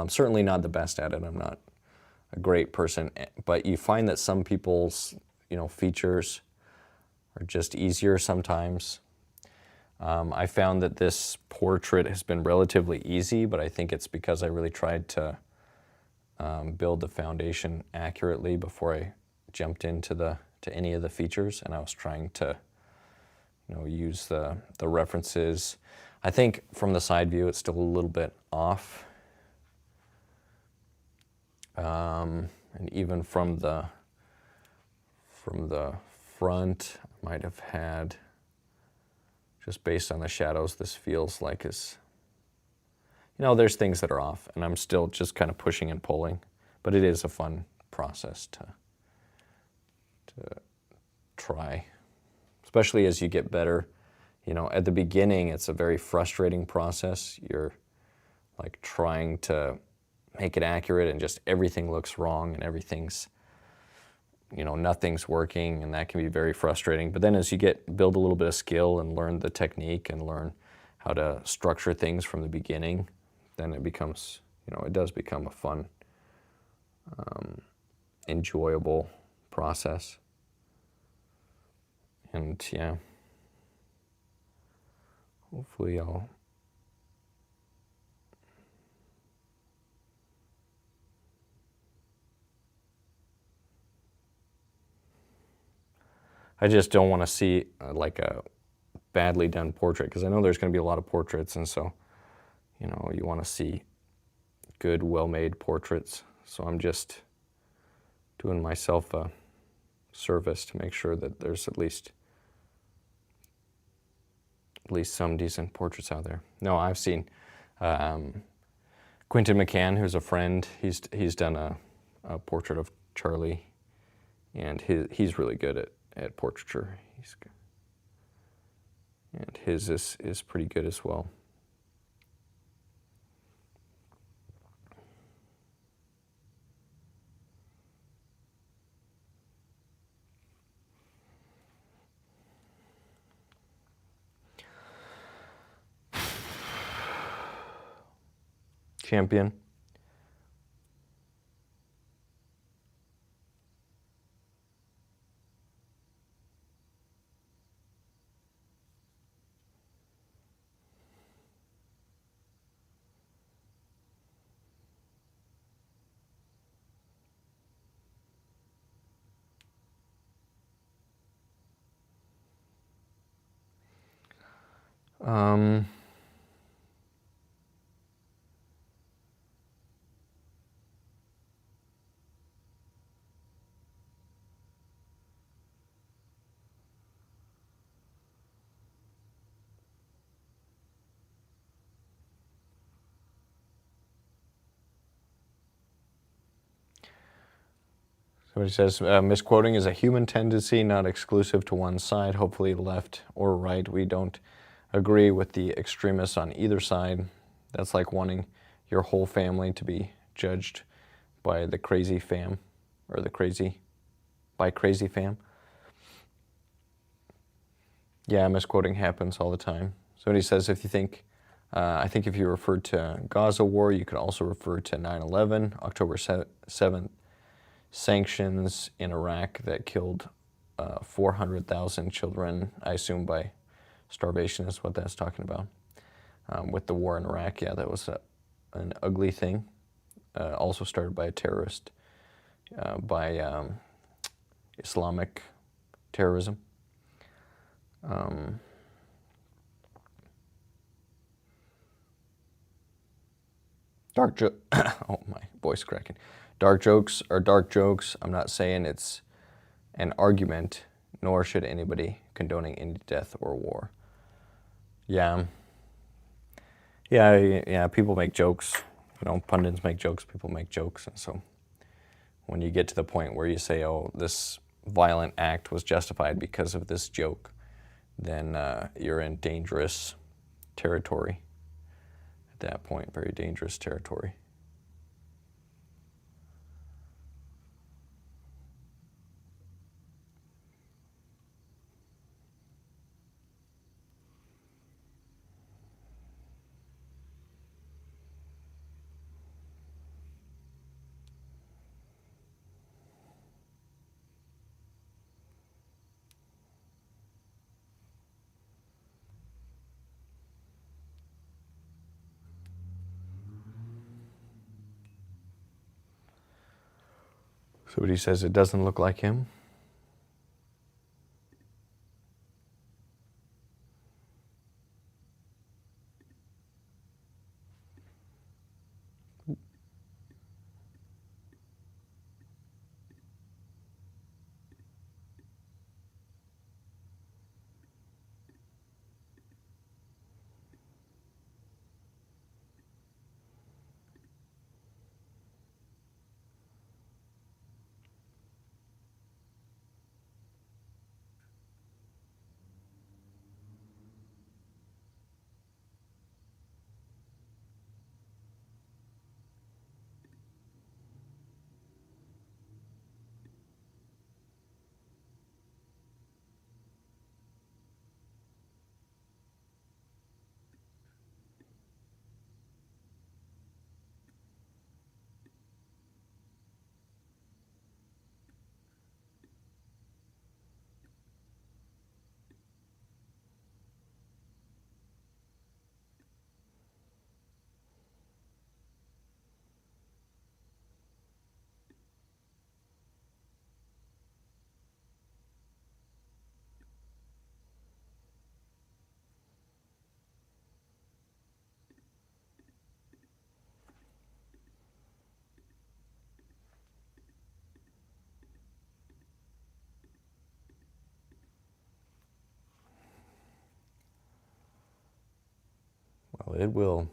certainly not the best at it. I'm not a great person, but you find that some people's, features are just easier sometimes. I found that this portrait has been relatively easy, but I think it's because I really tried to build the foundation accurately before I jumped into any of the features, and I was trying to use the references. I think from the side view it's still a little bit off, and even from the front, I might have had, just based on the shadows, this feels like there's things that are off, and I'm still just kind of pushing and pulling, but it is a fun process to try, especially as you get better. At the beginning, it's a very frustrating process. You're like trying to make it accurate, and just everything looks wrong, and everything's, nothing's working, and that can be very frustrating. But then as you build a little bit of skill and learn the technique and learn how to structure things from the beginning, then it becomes, it does become a fun, enjoyable process. And yeah, hopefully I just don't want to see like a badly done portrait, because I know there's going to be a lot of portraits, and so you want to see good, well-made portraits. So I'm just doing myself a service to make sure that there's at least some decent portraits out there. No, I've seen Quentin McCann, who's a friend. He's done a portrait of Charlie, and he's really good at portraiture. And his is pretty good as well. Champion. Somebody says, misquoting is a human tendency, not exclusive to one side. Hopefully left or right, we don't agree with the extremists on either side. That's like wanting your whole family to be judged by the crazy fam, or by crazy fam. Yeah, misquoting happens all the time. So he says, if you think, I think if you referred to Gaza war, you could also refer to 9/11, October 7th, sanctions in Iraq that killed 400,000 children, I assume by starvation is what that's talking about. With the war in Iraq, yeah, that was an ugly thing. Also started by a terrorist, by Islamic terrorism. Oh, my voice cracking. Dark jokes are dark jokes. I'm not saying it's an argument, nor should anybody condoning any death or war. Yeah. Yeah, people make jokes. You know, pundits make jokes, people make jokes. And so when you get to the point where you say, oh, this violent act was justified because of this joke, then you're in dangerous territory. At that point, very dangerous territory. So what he says, it doesn't look like him. Well, it will.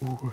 Ooh.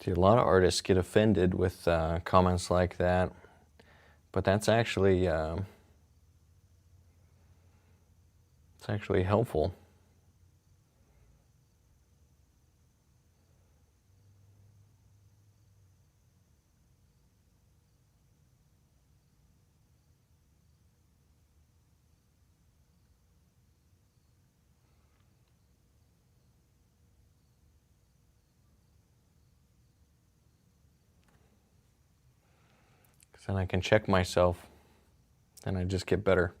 See, a lot of artists get offended with comments like that, but that's actually it's actually helpful. Then I can check myself, and I just get better.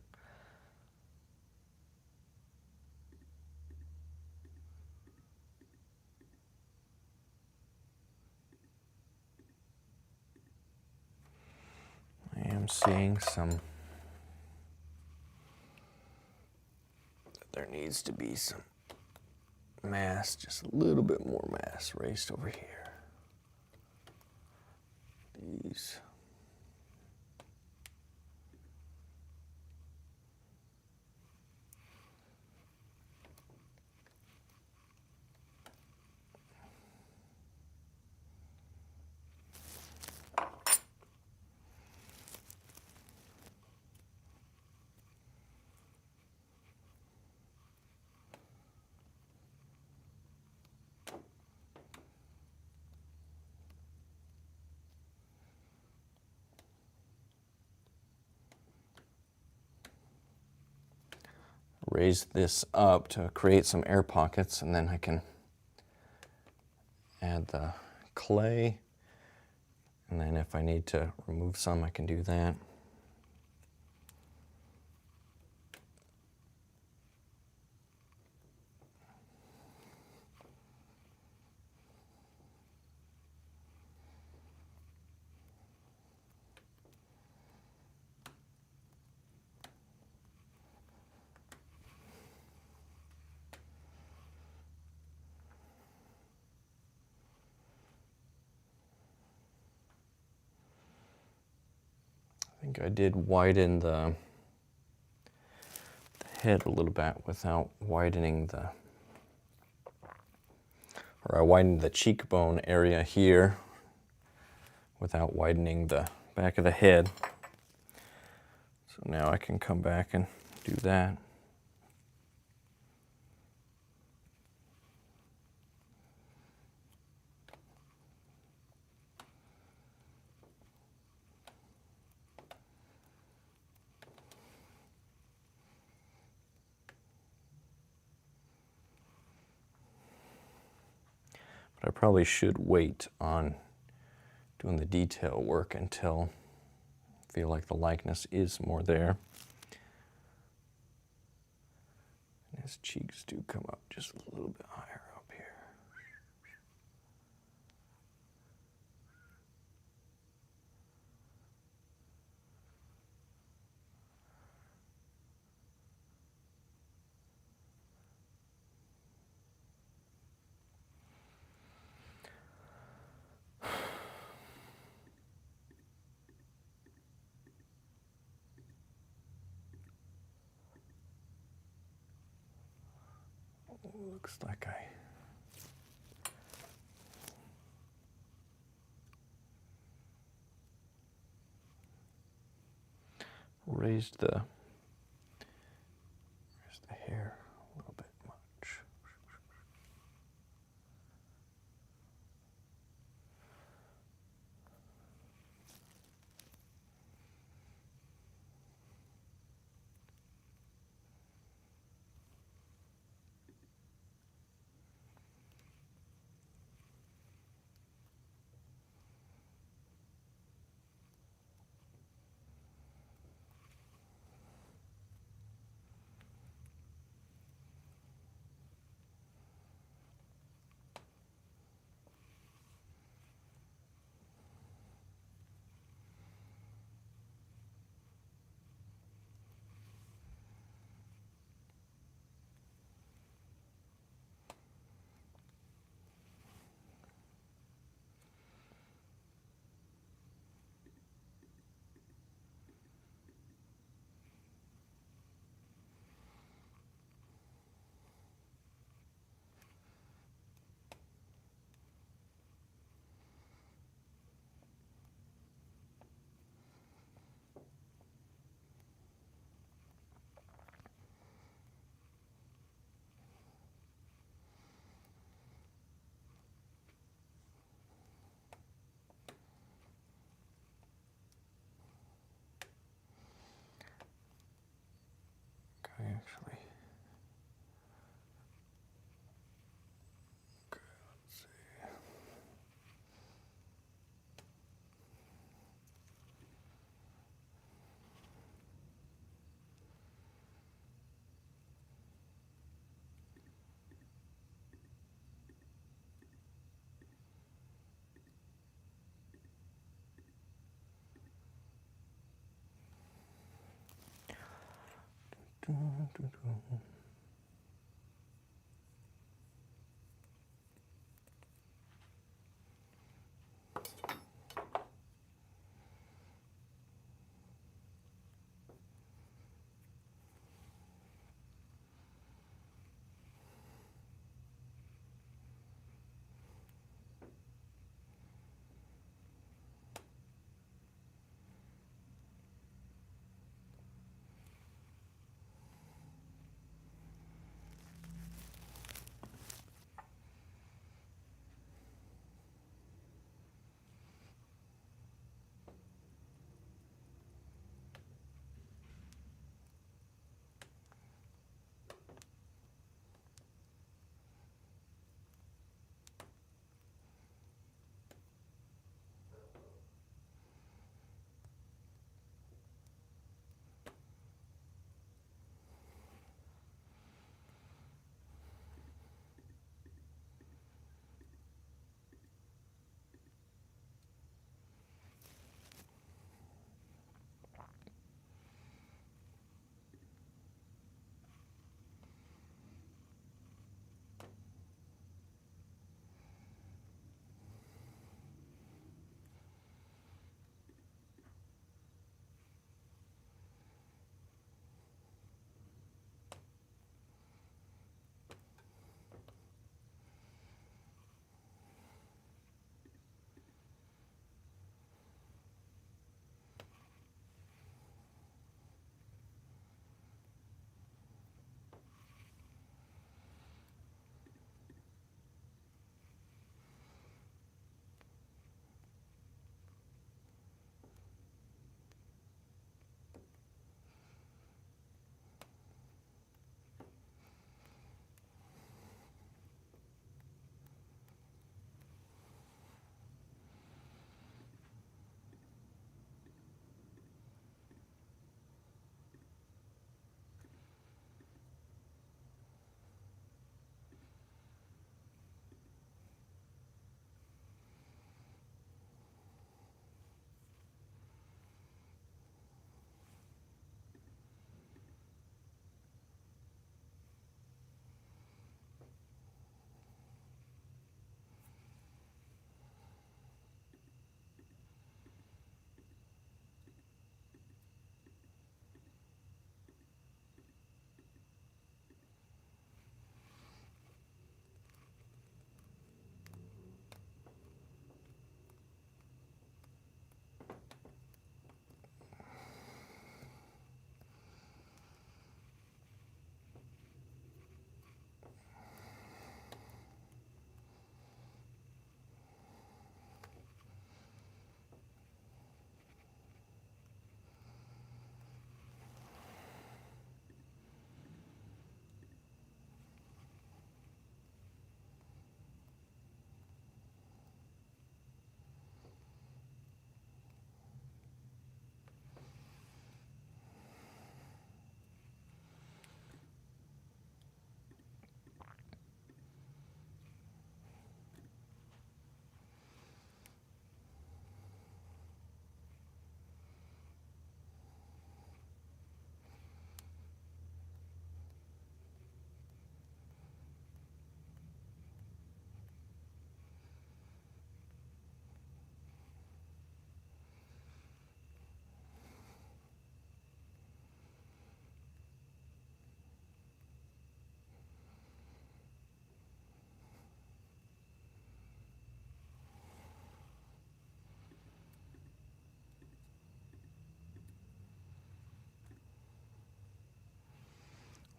I am seeing some, there needs to be some mass, just a little bit more mass raised over here. These. Raise this up to create some air pockets, and then I can add the clay, and then if I need to remove some, I can do that. I think I did widen the head a little bit without widening the, or I widened the cheekbone area here without widening the back of the head. So now I can come back and do that. But I probably should wait on doing the detail work until I feel like the likeness is more there. And his cheeks do come up just a little bit higher up here. Looks like I raised the hair a little bit much.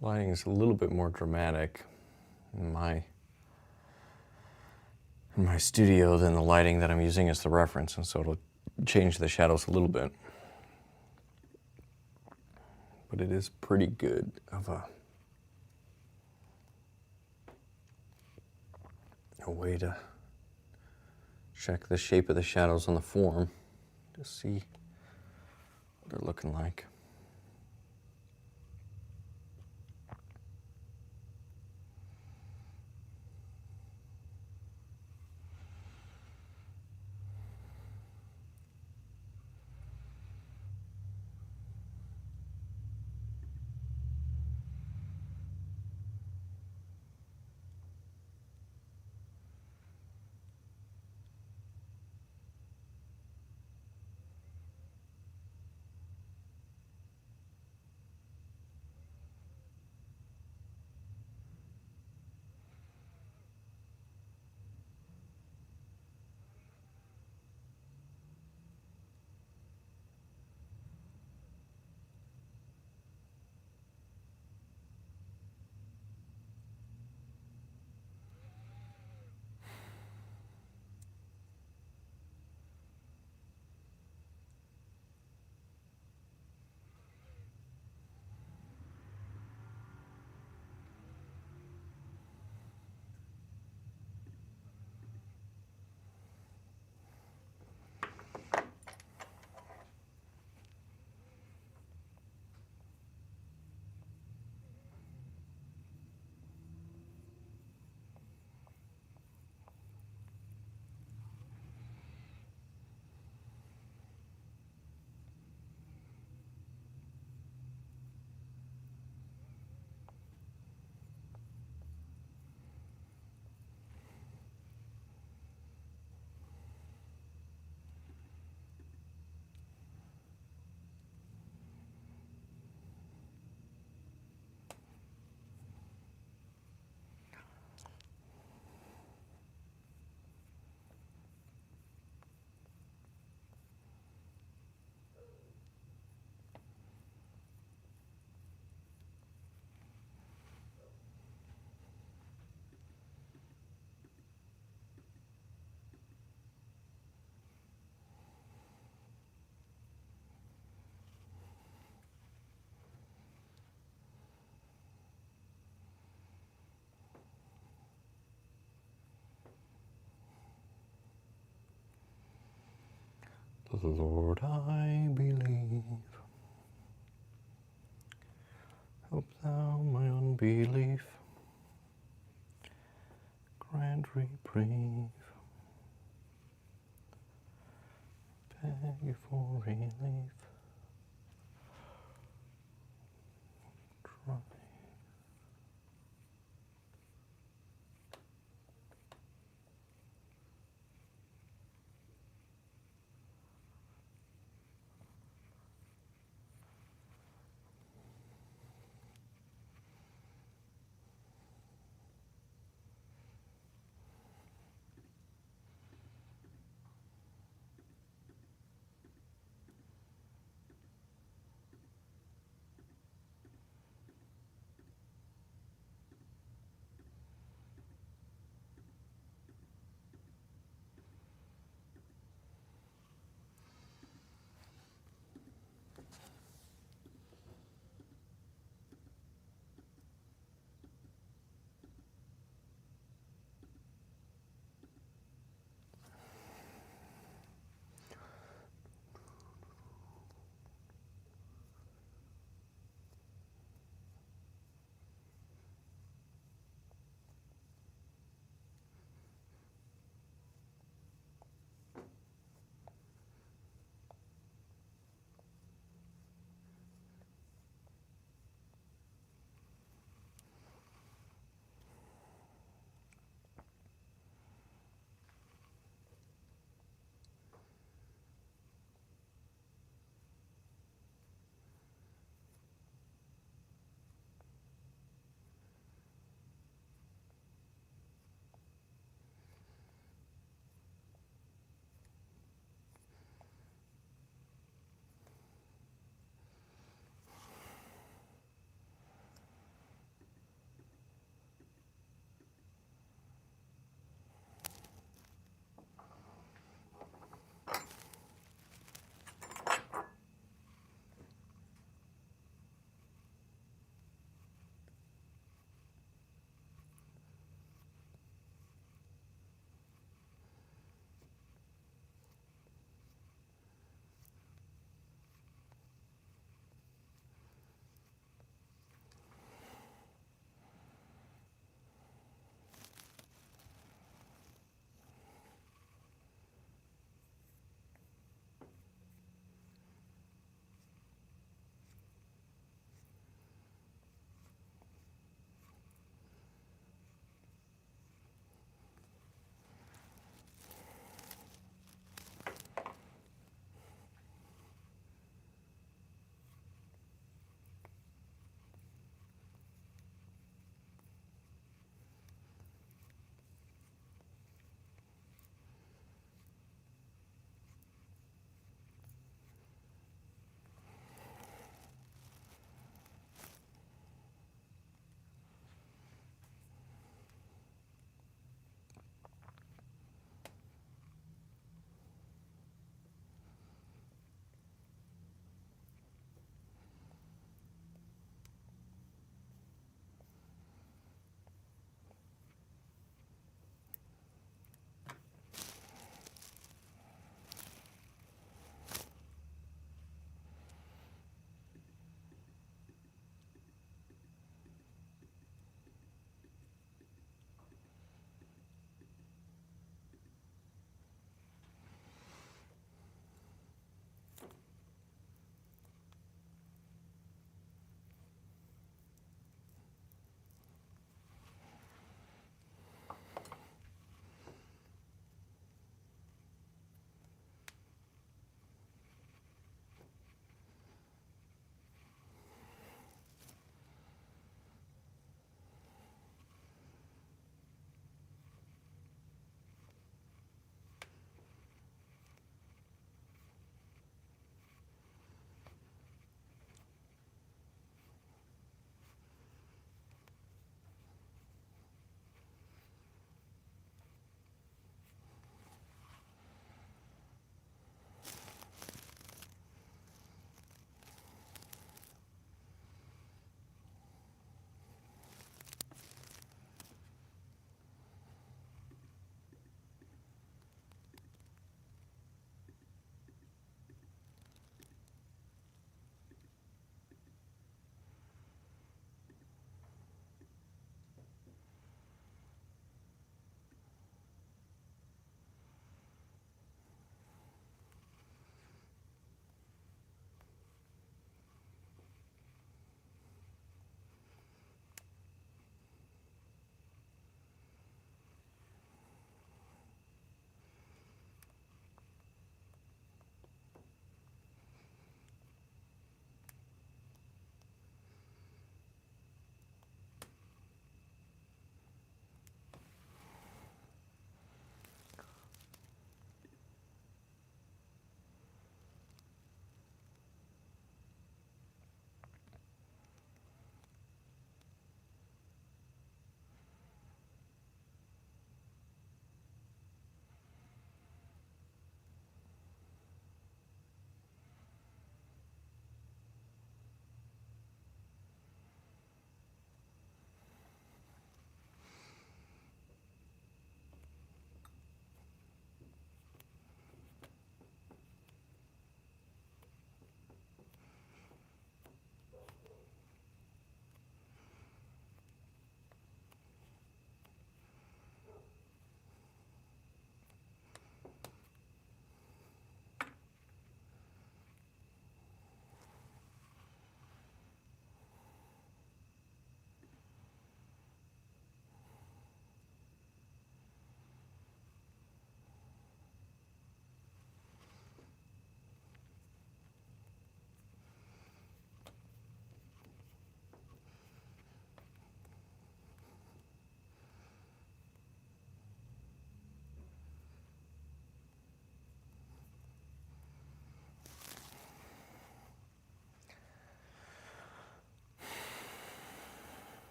Lighting is a little bit more dramatic in my studio than the lighting that I'm using as the reference, and so it'll change the shadows a little bit. But it is pretty good of a way to check the shape of the shadows on the form to see what they're looking like. Lord, I believe. Help thou my unbelief. Grant reprieve. Beg for relief. Try.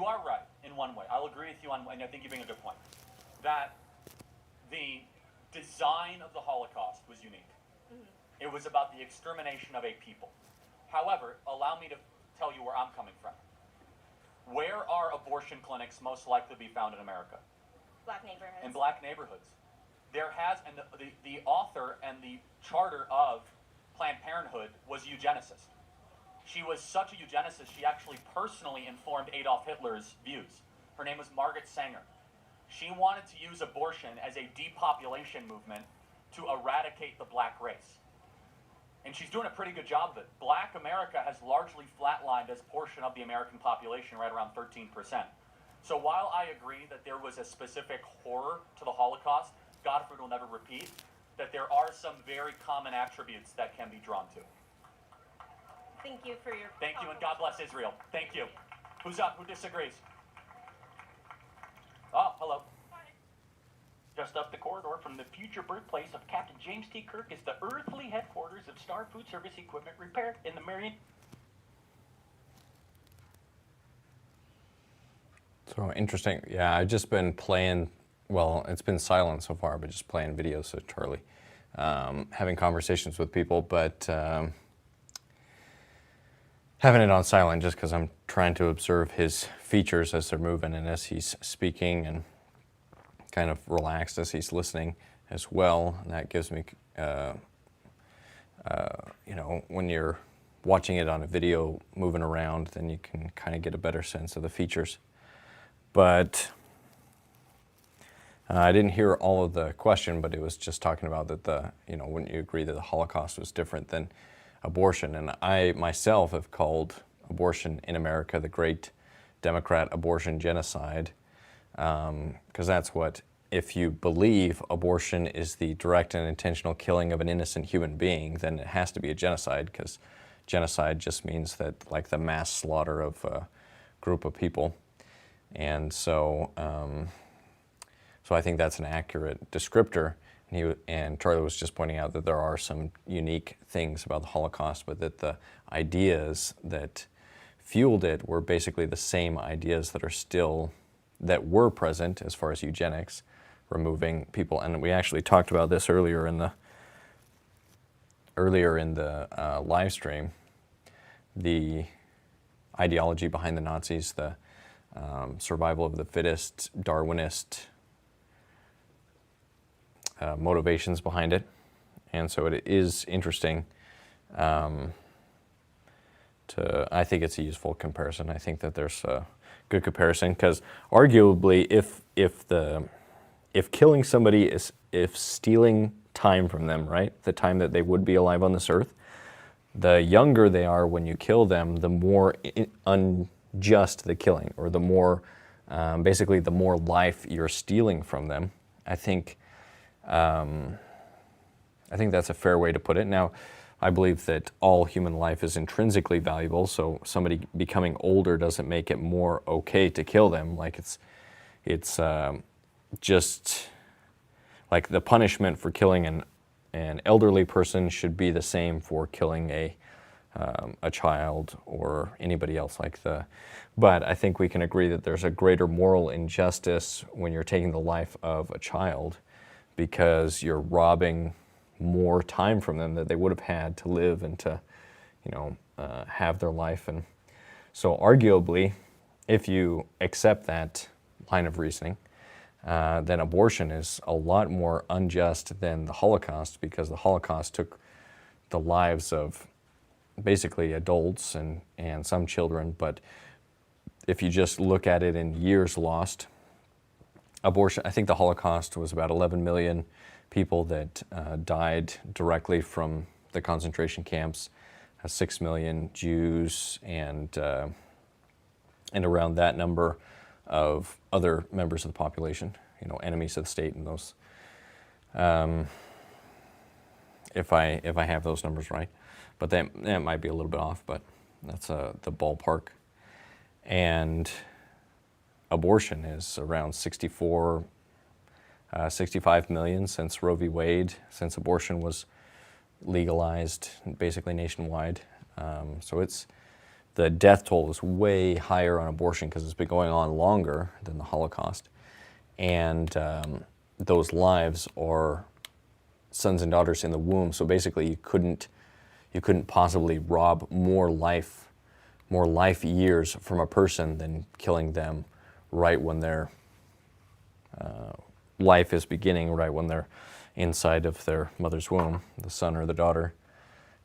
you are right in one way. I'll agree with you on, and I think you bring a good point, that the design of the Holocaust was unique. It was about the extermination of a people. However, allow me to tell you where I'm coming from. Where are abortion clinics most likely to be found in America? Black neighborhoods. In black neighborhoods. There has, and the author and the charter of Planned Parenthood was a eugenicist. She was such a eugenicist, she actually personally informed Adolf Hitler's views. Her name was Margaret Sanger. She wanted to use abortion as a depopulation movement to eradicate the black race. And she's doing a pretty good job of it. Black America has largely flatlined as a portion of the American population, right around 13%. So while I agree that there was a specific horror to the Holocaust, God forbid will never repeat, that there are some very common attributes that can be drawn to. Thank you for your... Thank you, and God bless Israel. Thank you. Who's up? Who disagrees? Oh, hello. Just up the corridor from the future birthplace of Captain James T. Kirk is the earthly headquarters of Star Food Service Equipment Repair in the Marion. So interesting. Yeah, I've just been playing, well, it's been silent so far, but just playing videos of Charlie, having conversations with people, but having it on silent just because I'm trying to observe his features as they're moving and as he's speaking, and kind of relaxed as he's listening as well. And that gives me, you know, when you're watching it on a video moving around, then you can kind of get a better sense of the features. But I didn't hear all of the question, but it was just talking about that you know, wouldn't you agree that the Holocaust was different than abortion? And I myself have called abortion in America the Great Democrat Abortion Genocide. Because that's what, if you believe abortion is the direct and intentional killing of an innocent human being, then it has to be a genocide, because genocide just means that, like, the mass slaughter of a group of people. And so, so I think that's an accurate descriptor. And Charlie was just pointing out that there are some unique things about the Holocaust, but that the ideas that fueled it were basically the same ideas that were present as far as eugenics, removing people. And we actually talked about this earlier in the live stream, the ideology behind the Nazis, the survival of the fittest, Darwinist motivations behind it. And so it is interesting I think it's a useful comparison. I think that there's a good comparison, because arguably if killing somebody if stealing time from them, right, the time that they would be alive on this earth, the younger they are when you kill them, the more unjust the killing, or the more basically the more life you're stealing from them. I think that's a fair way to put it. Now, I believe that all human life is intrinsically valuable, so somebody becoming older doesn't make it more okay to kill them. Like it's just like the punishment for killing an elderly person should be the same for killing a child or anybody else but I think we can agree that there's a greater moral injustice when you're taking the life of a child, because you're robbing more time from them that they would have had to live and to, have their life. And so arguably, if you accept that line of reasoning, then abortion is a lot more unjust than the Holocaust, because the Holocaust took the lives of basically adults and some children. But if you just look at it in years lost, abortion, I think the Holocaust was about 11 million people that died directly from the concentration camps, 6 million Jews, and around that number of other members of the population, enemies of the state, and those, if I have those numbers right. But that might be a little bit off, but that's the ballpark. And abortion is around 65 million since Roe v. Wade, since abortion was legalized basically nationwide. So it's the death toll is way higher on abortion because it's been going on longer than the Holocaust. And those lives are sons and daughters in the womb. So basically you couldn't possibly rob more life years from a person than killing them right when their life is beginning, right when they're inside of their mother's womb, the son or the daughter.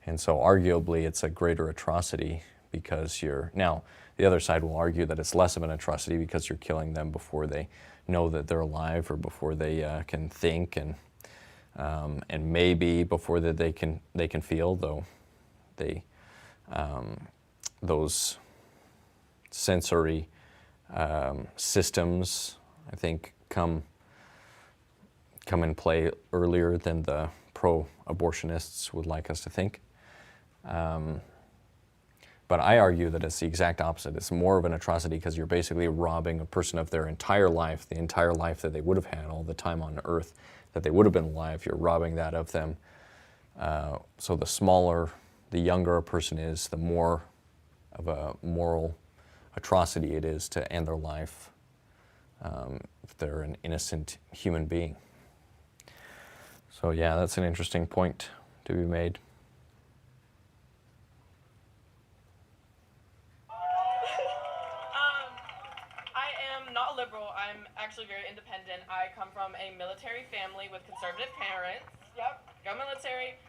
And so arguably it's a greater atrocity because now the other side will argue that it's less of an atrocity because you're killing them before they know that they're alive or before they can think and maybe before that they can feel, though those sensory systems, I think, come in play earlier than the pro-abortionists would like us to think. But I argue that it's the exact opposite. It's more of an atrocity because you're basically robbing a person of their entire life, the entire life that they would have had, all the time on earth that they would have been alive. You're robbing that of them. So the smaller, the younger a person is, the more of a moral atrocity it is to end their life if they're an innocent human being. So yeah, that's an interesting point to be made. I am not liberal. I'm actually very independent. I come from a military family with conservative parents. Yep, go military.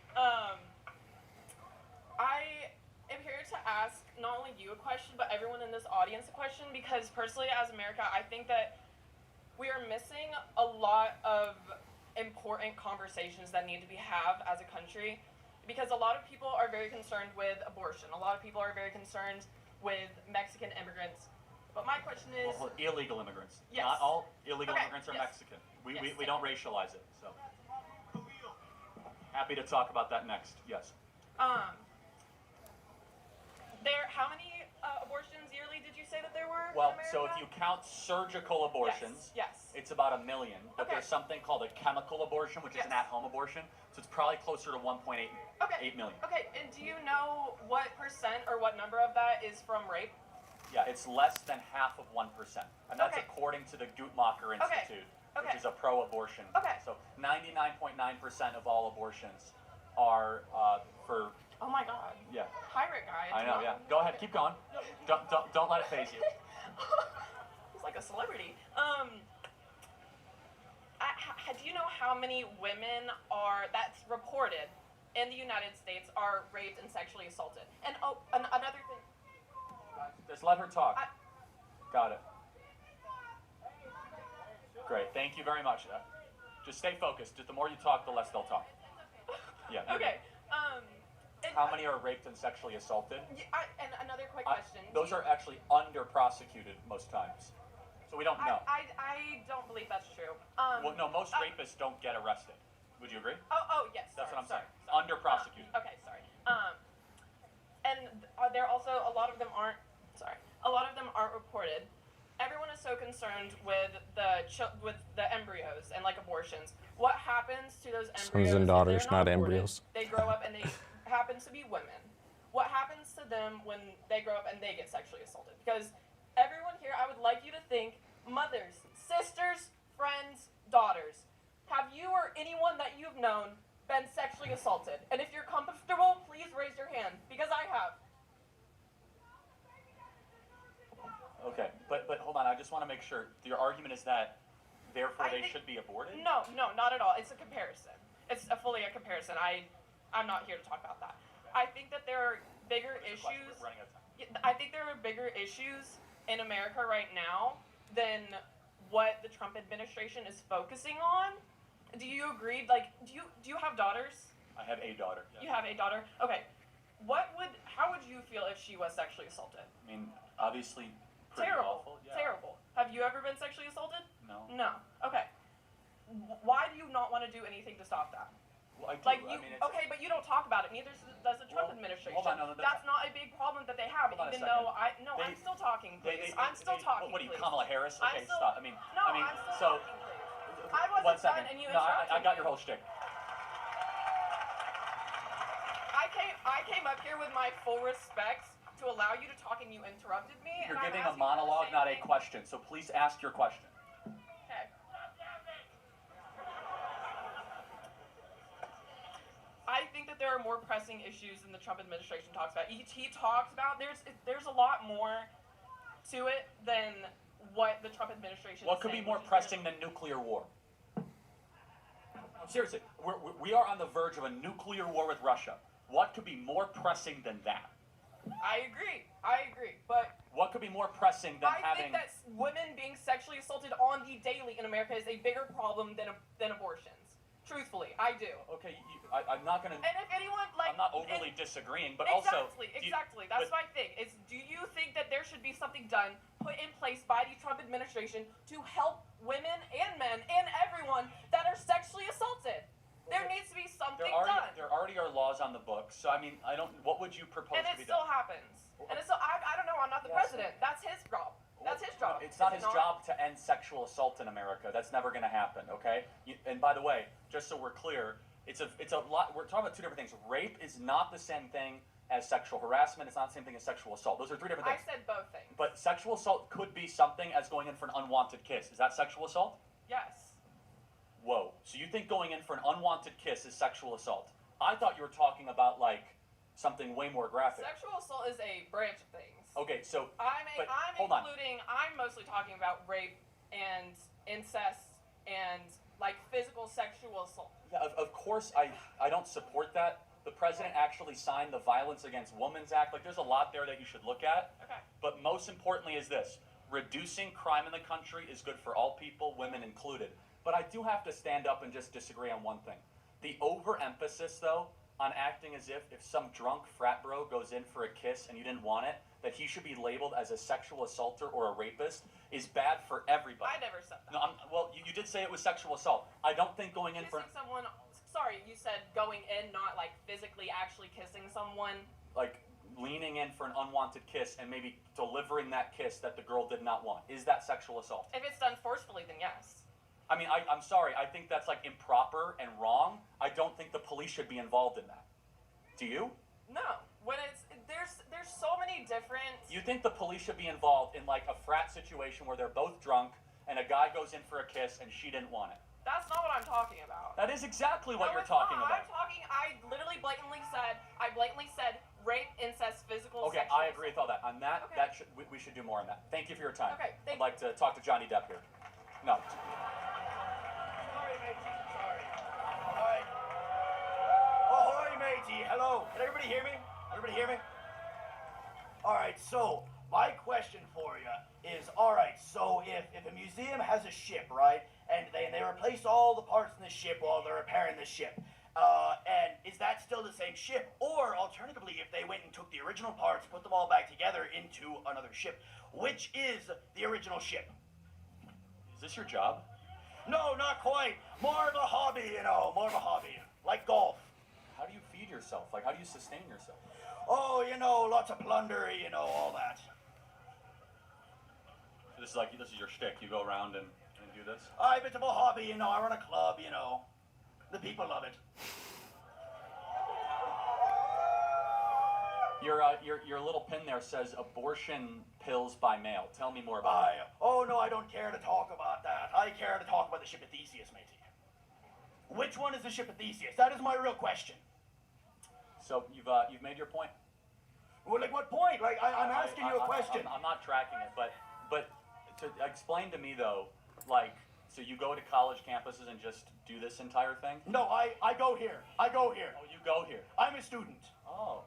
I am here to ask not only you a question, but everyone in this audience a question, because personally, as America, I think that we are missing a lot of important conversations that need to be had as a country, because a lot of people are very concerned with abortion. A lot of people are very concerned with Mexican immigrants. But my question is... Well, illegal immigrants. Yes. Not all illegal immigrants are yes. Mexican. We don't racialize it, so. Happy to talk about that next, yes. How many abortions yearly did you say that there were Well, in America? so if you count surgical abortions, Yes. it's about 1 million. But Okay. there's something called a chemical abortion, which is an at-home abortion. So it's probably closer to 1.8 million. Okay, and do you know what percent or what number of that is from rape? Yeah, it's less than half of 1%. And that's Okay. according to the Guttmacher Institute, which is a pro-abortion. Okay. So 99.9% of all abortions are for... Oh my God. Yeah. Pirate guy. I know, yeah. Go ahead, keep going. Don't let it faze you. He's like a celebrity. Do you know how many women that's reported in the United States are raped and sexually assaulted? And another thing. Just let her talk. Got it. Great, thank you very much. Just stay focused. Just the more you talk, the less they'll talk. Yeah. Okay. How many are raped and sexually assaulted? And another quick question. Those are actually under-prosecuted most times. So we don't know. I don't believe that's true. Well, no, most rapists don't get arrested. Would you agree? Oh, yes. That's what I'm saying. Sorry. Under-prosecuted. Okay, sorry. And there also, a lot of them aren't reported. Everyone is so concerned with the embryos and like abortions. What happens to those embryos? Sons and daughters, if they're not aborted? embryos. They grow up and they happen to be women. What happens to them when they grow up and they get sexually assaulted? Because everyone here, I would like you to think, mothers, sisters, friends, daughters, have you or anyone that you've known been sexually assaulted? And if you're comfortable, please raise your hand, because I have. Okay, but hold on. I just want to make sure. Your argument is that, therefore, they should be aborted? No, not at all. It's a comparison. It's fully a comparison. I'm not here to talk about that. I think that there are bigger issues. We're running out of time. I think there are bigger issues in America right now than what the Trump administration is focusing on. Do you agree? Like, do you have daughters? I have a daughter. Yeah. You have a daughter? Okay. How would you feel if she was sexually assaulted? I mean, obviously, pretty Terrible. awful. Yeah. Terrible. Have you ever been sexually assaulted? No. No. Okay. Why do you not want to do anything to stop that? Well, I do. Like I you, mean, it's, okay, but you don't talk about it. Neither does the Trump administration. hold on, no, that's not a big problem that they have. Hold on a Even though second. I'm still talking, please. I'm still talking. What are you, please. Kamala Harris? I'm Okay, still- stop. I mean, I'm still talking, please. I wasn't one second. done and you No, I interrupted got me. your whole shtick. I came up here with my full respect to allow you to talk and you interrupted me. You're and I'm giving a asking for the monologue, same not a thing. question. So please ask your question. Okay. I think that there are more pressing issues than the Trump administration talks about. He talks about there's a lot more to it than what the Trump administration What is could be saying, more which is pressing than nuclear war? Seriously, we are on the verge of a nuclear war with Russia. What could be more pressing than that? I agree, but What could be more pressing than I having... think that women being sexually assaulted on the daily in America is a bigger problem than abortions. Truthfully, I do. Okay, I'm not going to... And if anyone, like... I'm not overly disagreeing, but exactly, also... Exactly. That's my thing. Do you think that there should be something done, put in place by the Trump administration to help women and men and everyone that are sexually assaulted? There needs to be something done. There already are laws on the books, so I mean, what would you propose And to it be still done? happens. And it's still, I don't know, I'm not the president. That's his job. That's his job. It's not Is his it job to end sexual assault in America. That's never going to happen, okay? And by the way, just so we're clear, it's a lot. We're talking about two different things. Rape is not the same thing as sexual harassment. It's not the same thing as sexual assault. Those are three different things. I said both things. But sexual assault could be something as going in for an unwanted kiss. Is that sexual assault? Yes. Whoa. So you think going in for an unwanted kiss is sexual assault? I thought you were talking about like something way more graphic. Sexual assault is a branch of things. Okay, so I'm hold on. mostly talking about rape and incest and like physical sexual assault. Yeah, of course I don't support that. The president actually signed the Violence Against Women's Act. Like, there's a lot there that you should look at. Okay. But most importantly is this. Reducing crime in the country is good for all people, women included. But I do have to stand up and just disagree on one thing. The overemphasis, though, on acting as if some drunk frat bro goes in for a kiss and you didn't want it, that he should be labeled as a sexual assaulter or a rapist is bad for everybody. I never said that. No, well, you did say it was sexual assault. I don't think going in for... Kissing someone... Sorry, you said going in, not like physically actually kissing someone. Like leaning in for an unwanted kiss and maybe delivering that kiss that the girl did not want. Is that sexual assault? If it's done forcefully, then yes. I mean, I'm sorry. I think that's like improper and wrong. I don't think the police should be involved in that. Do you? No. When it's there's so many different... You think the police should be involved in like a frat situation where they're both drunk and a guy goes in for a kiss and she didn't want it? That's not what I'm talking about. That is exactly what No, you're it's talking not. about. I literally blatantly said rape, incest, physical, Okay, sexual I agree with all that. On that, Okay. we should do more on that. Thank you for your time. Okay, I'd like to talk to Johnny Depp here. No. Sorry, matey. Sorry. All right. Ahoy, matey. Hello. Can everybody hear me? Everybody hear me? All right, so my question for you is, all right, so if a museum has a ship, right, and they replace all the parts in the ship while they're repairing the ship, and is that still the same ship? Or alternatively, if they went and took the original parts, put them all back together into another ship, which is the original ship? Is this your job? No, not quite. More of a hobby, more of a hobby. Like golf. How do you feed yourself? Like, how do you sustain yourself? Oh, lots of plunder, all that. So this is your shtick. You go around and do this? A bit of a hobby, I run a club, The people love it. Your little pin there says abortion pills by mail. Tell me more about it. Oh, no, I don't care to talk about that. I care to talk about the ship of Theseus, matey. Which one is the ship of Theseus? That is my real question. So you've made your point? Well, like what point? Like, I'm asking you a question. I'm not tracking it, but to explain to me, though, like, so you go to college campuses and just do this entire thing? No, I go here. I go here. Oh, you go here. I'm a student. Oh.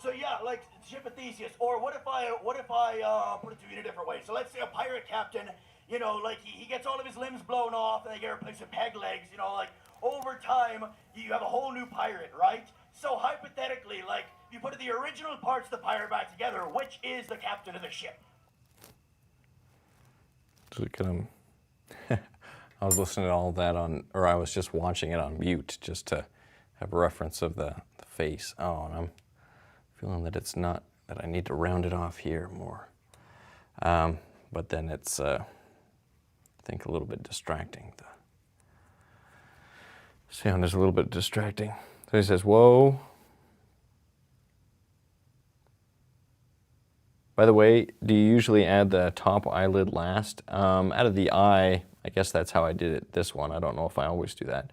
So yeah, like ship of Theseus. Or what if I put it to you in a different way? So let's say a pirate captain, like he gets all of his limbs blown off and they get replaced with peg legs. Like over time you have a whole new pirate, right? So hypothetically, like if you put the original parts of the pirate back together, which is the captain of the ship? I was listening to all that I was just watching it on mute just to have a reference of the face. Oh, and I'm feeling that it's not, that I need to round it off here more. But then it's, I think, a little bit distracting. The sound is a little bit distracting. So he says, whoa, By the way, do you usually add the top eyelid last? Out of the eye, I guess that's how I did it this one. I don't know if I always do that.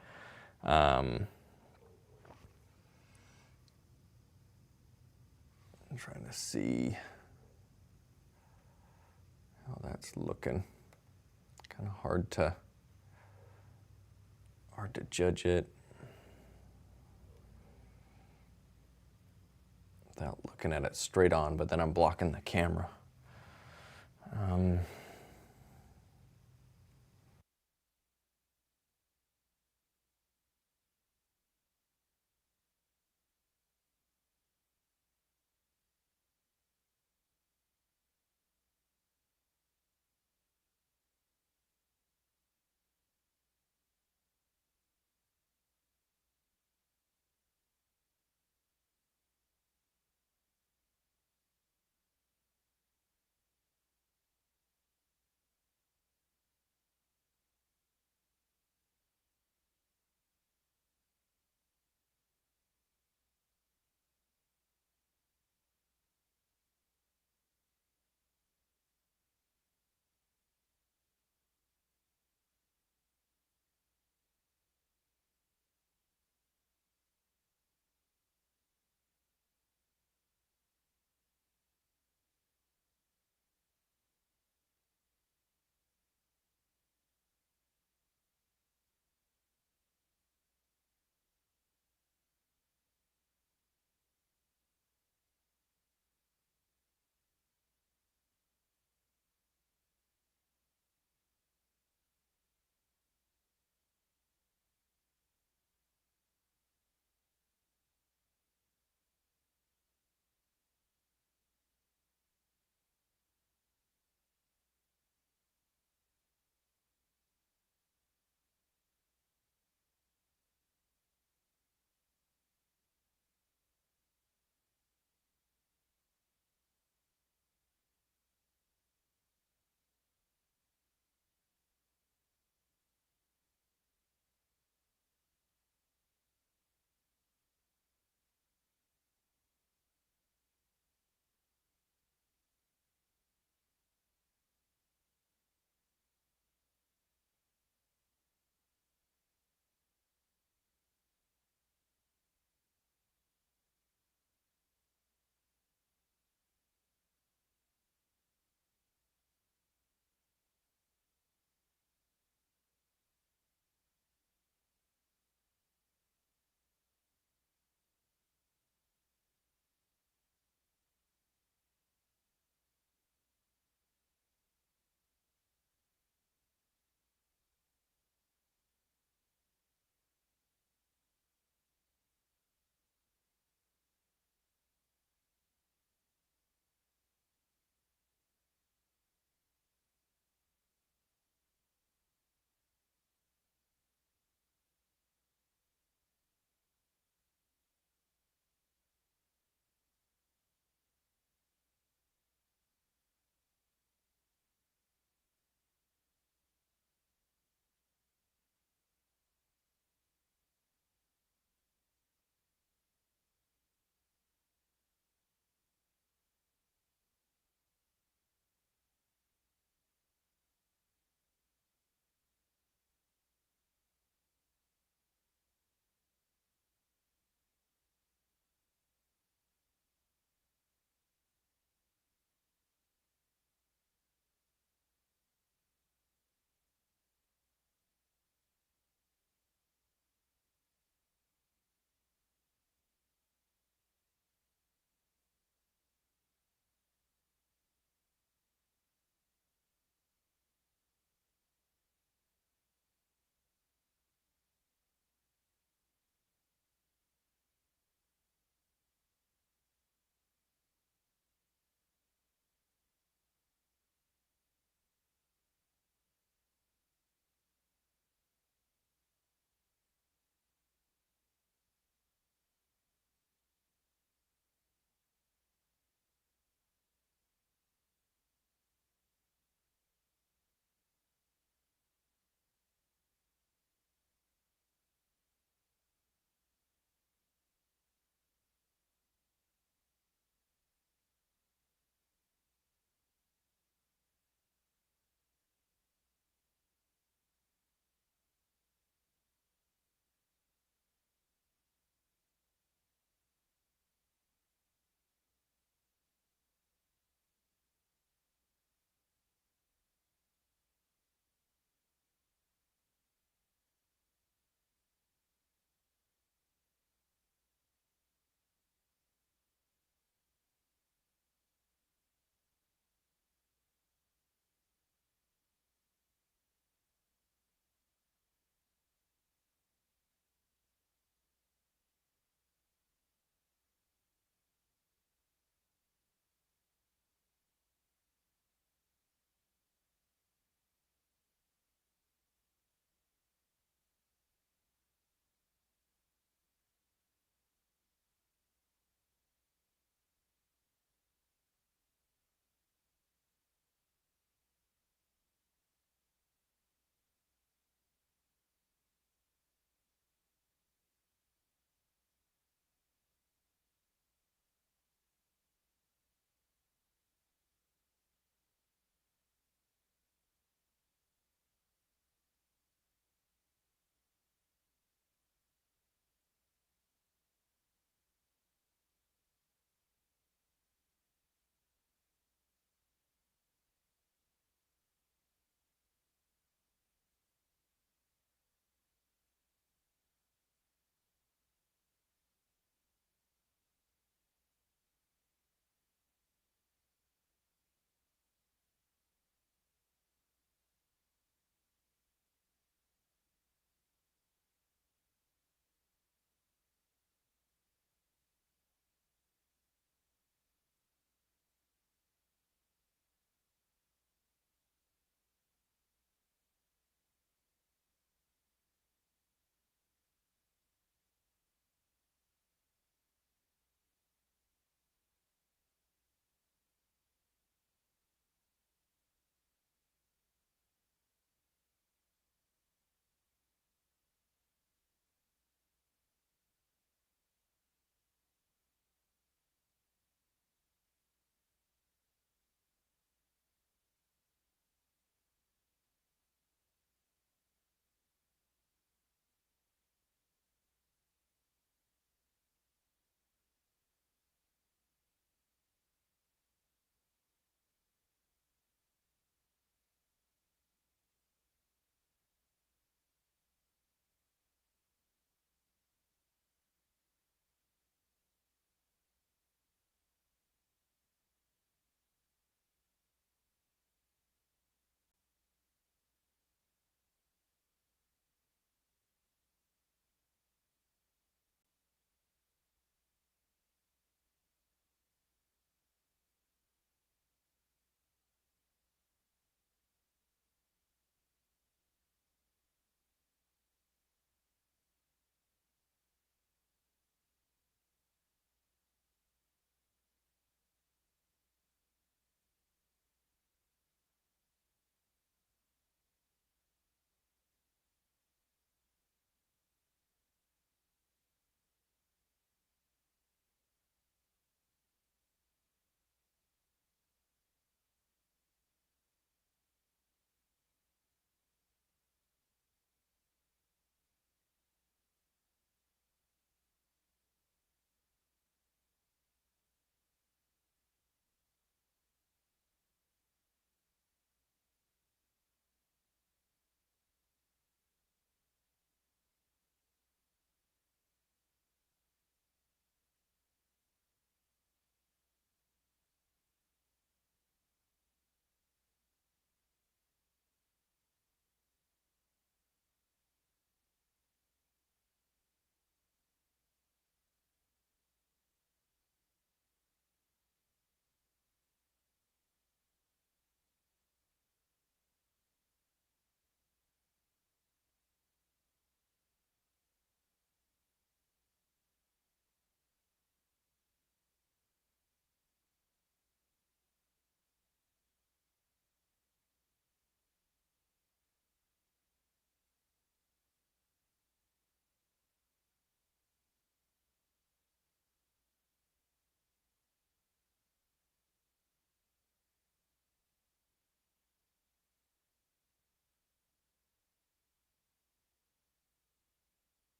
I'm trying to see how that's looking. Kind of hard to judge it without looking at it straight on, but then I'm blocking the camera.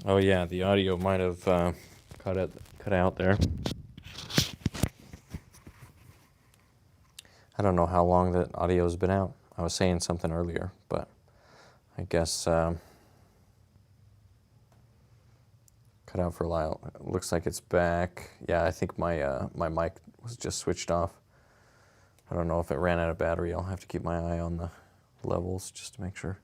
Oh yeah, the audio might have cut out there. I don't know how long that audio's been out. I was saying something earlier, but I guess cut out for a while. It looks like it's back. Yeah, I think my my mic was just switched off. I don't know if it ran out of battery. I'll have to keep my eye on the levels just to make sure.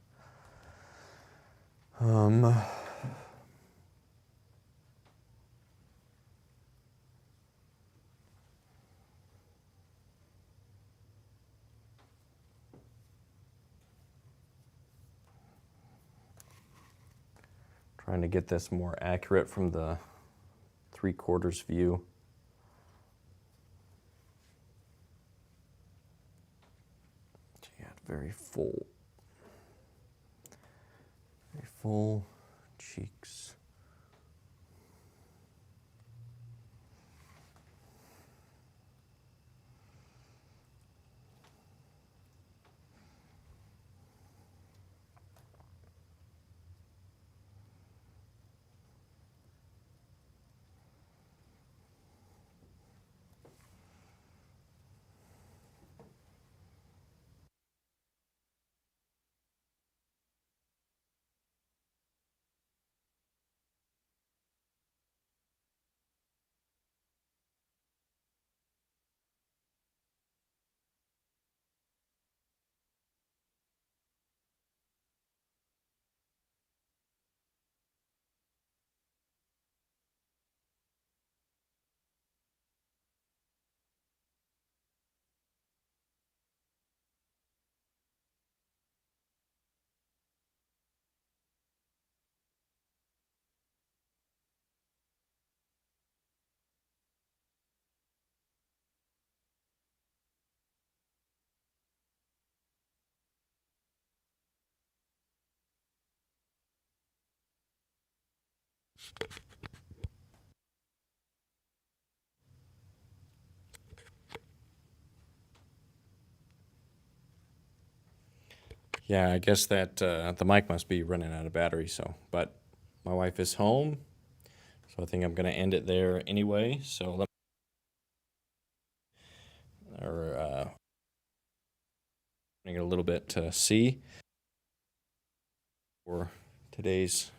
Trying to get this more accurate from the 3/4 view. Yeah, very full cheeks. Yeah, I guess that the mic must be running out of battery. So, but my wife is home, so I think I'm going to end it there anyway. So let or a little bit to see for today's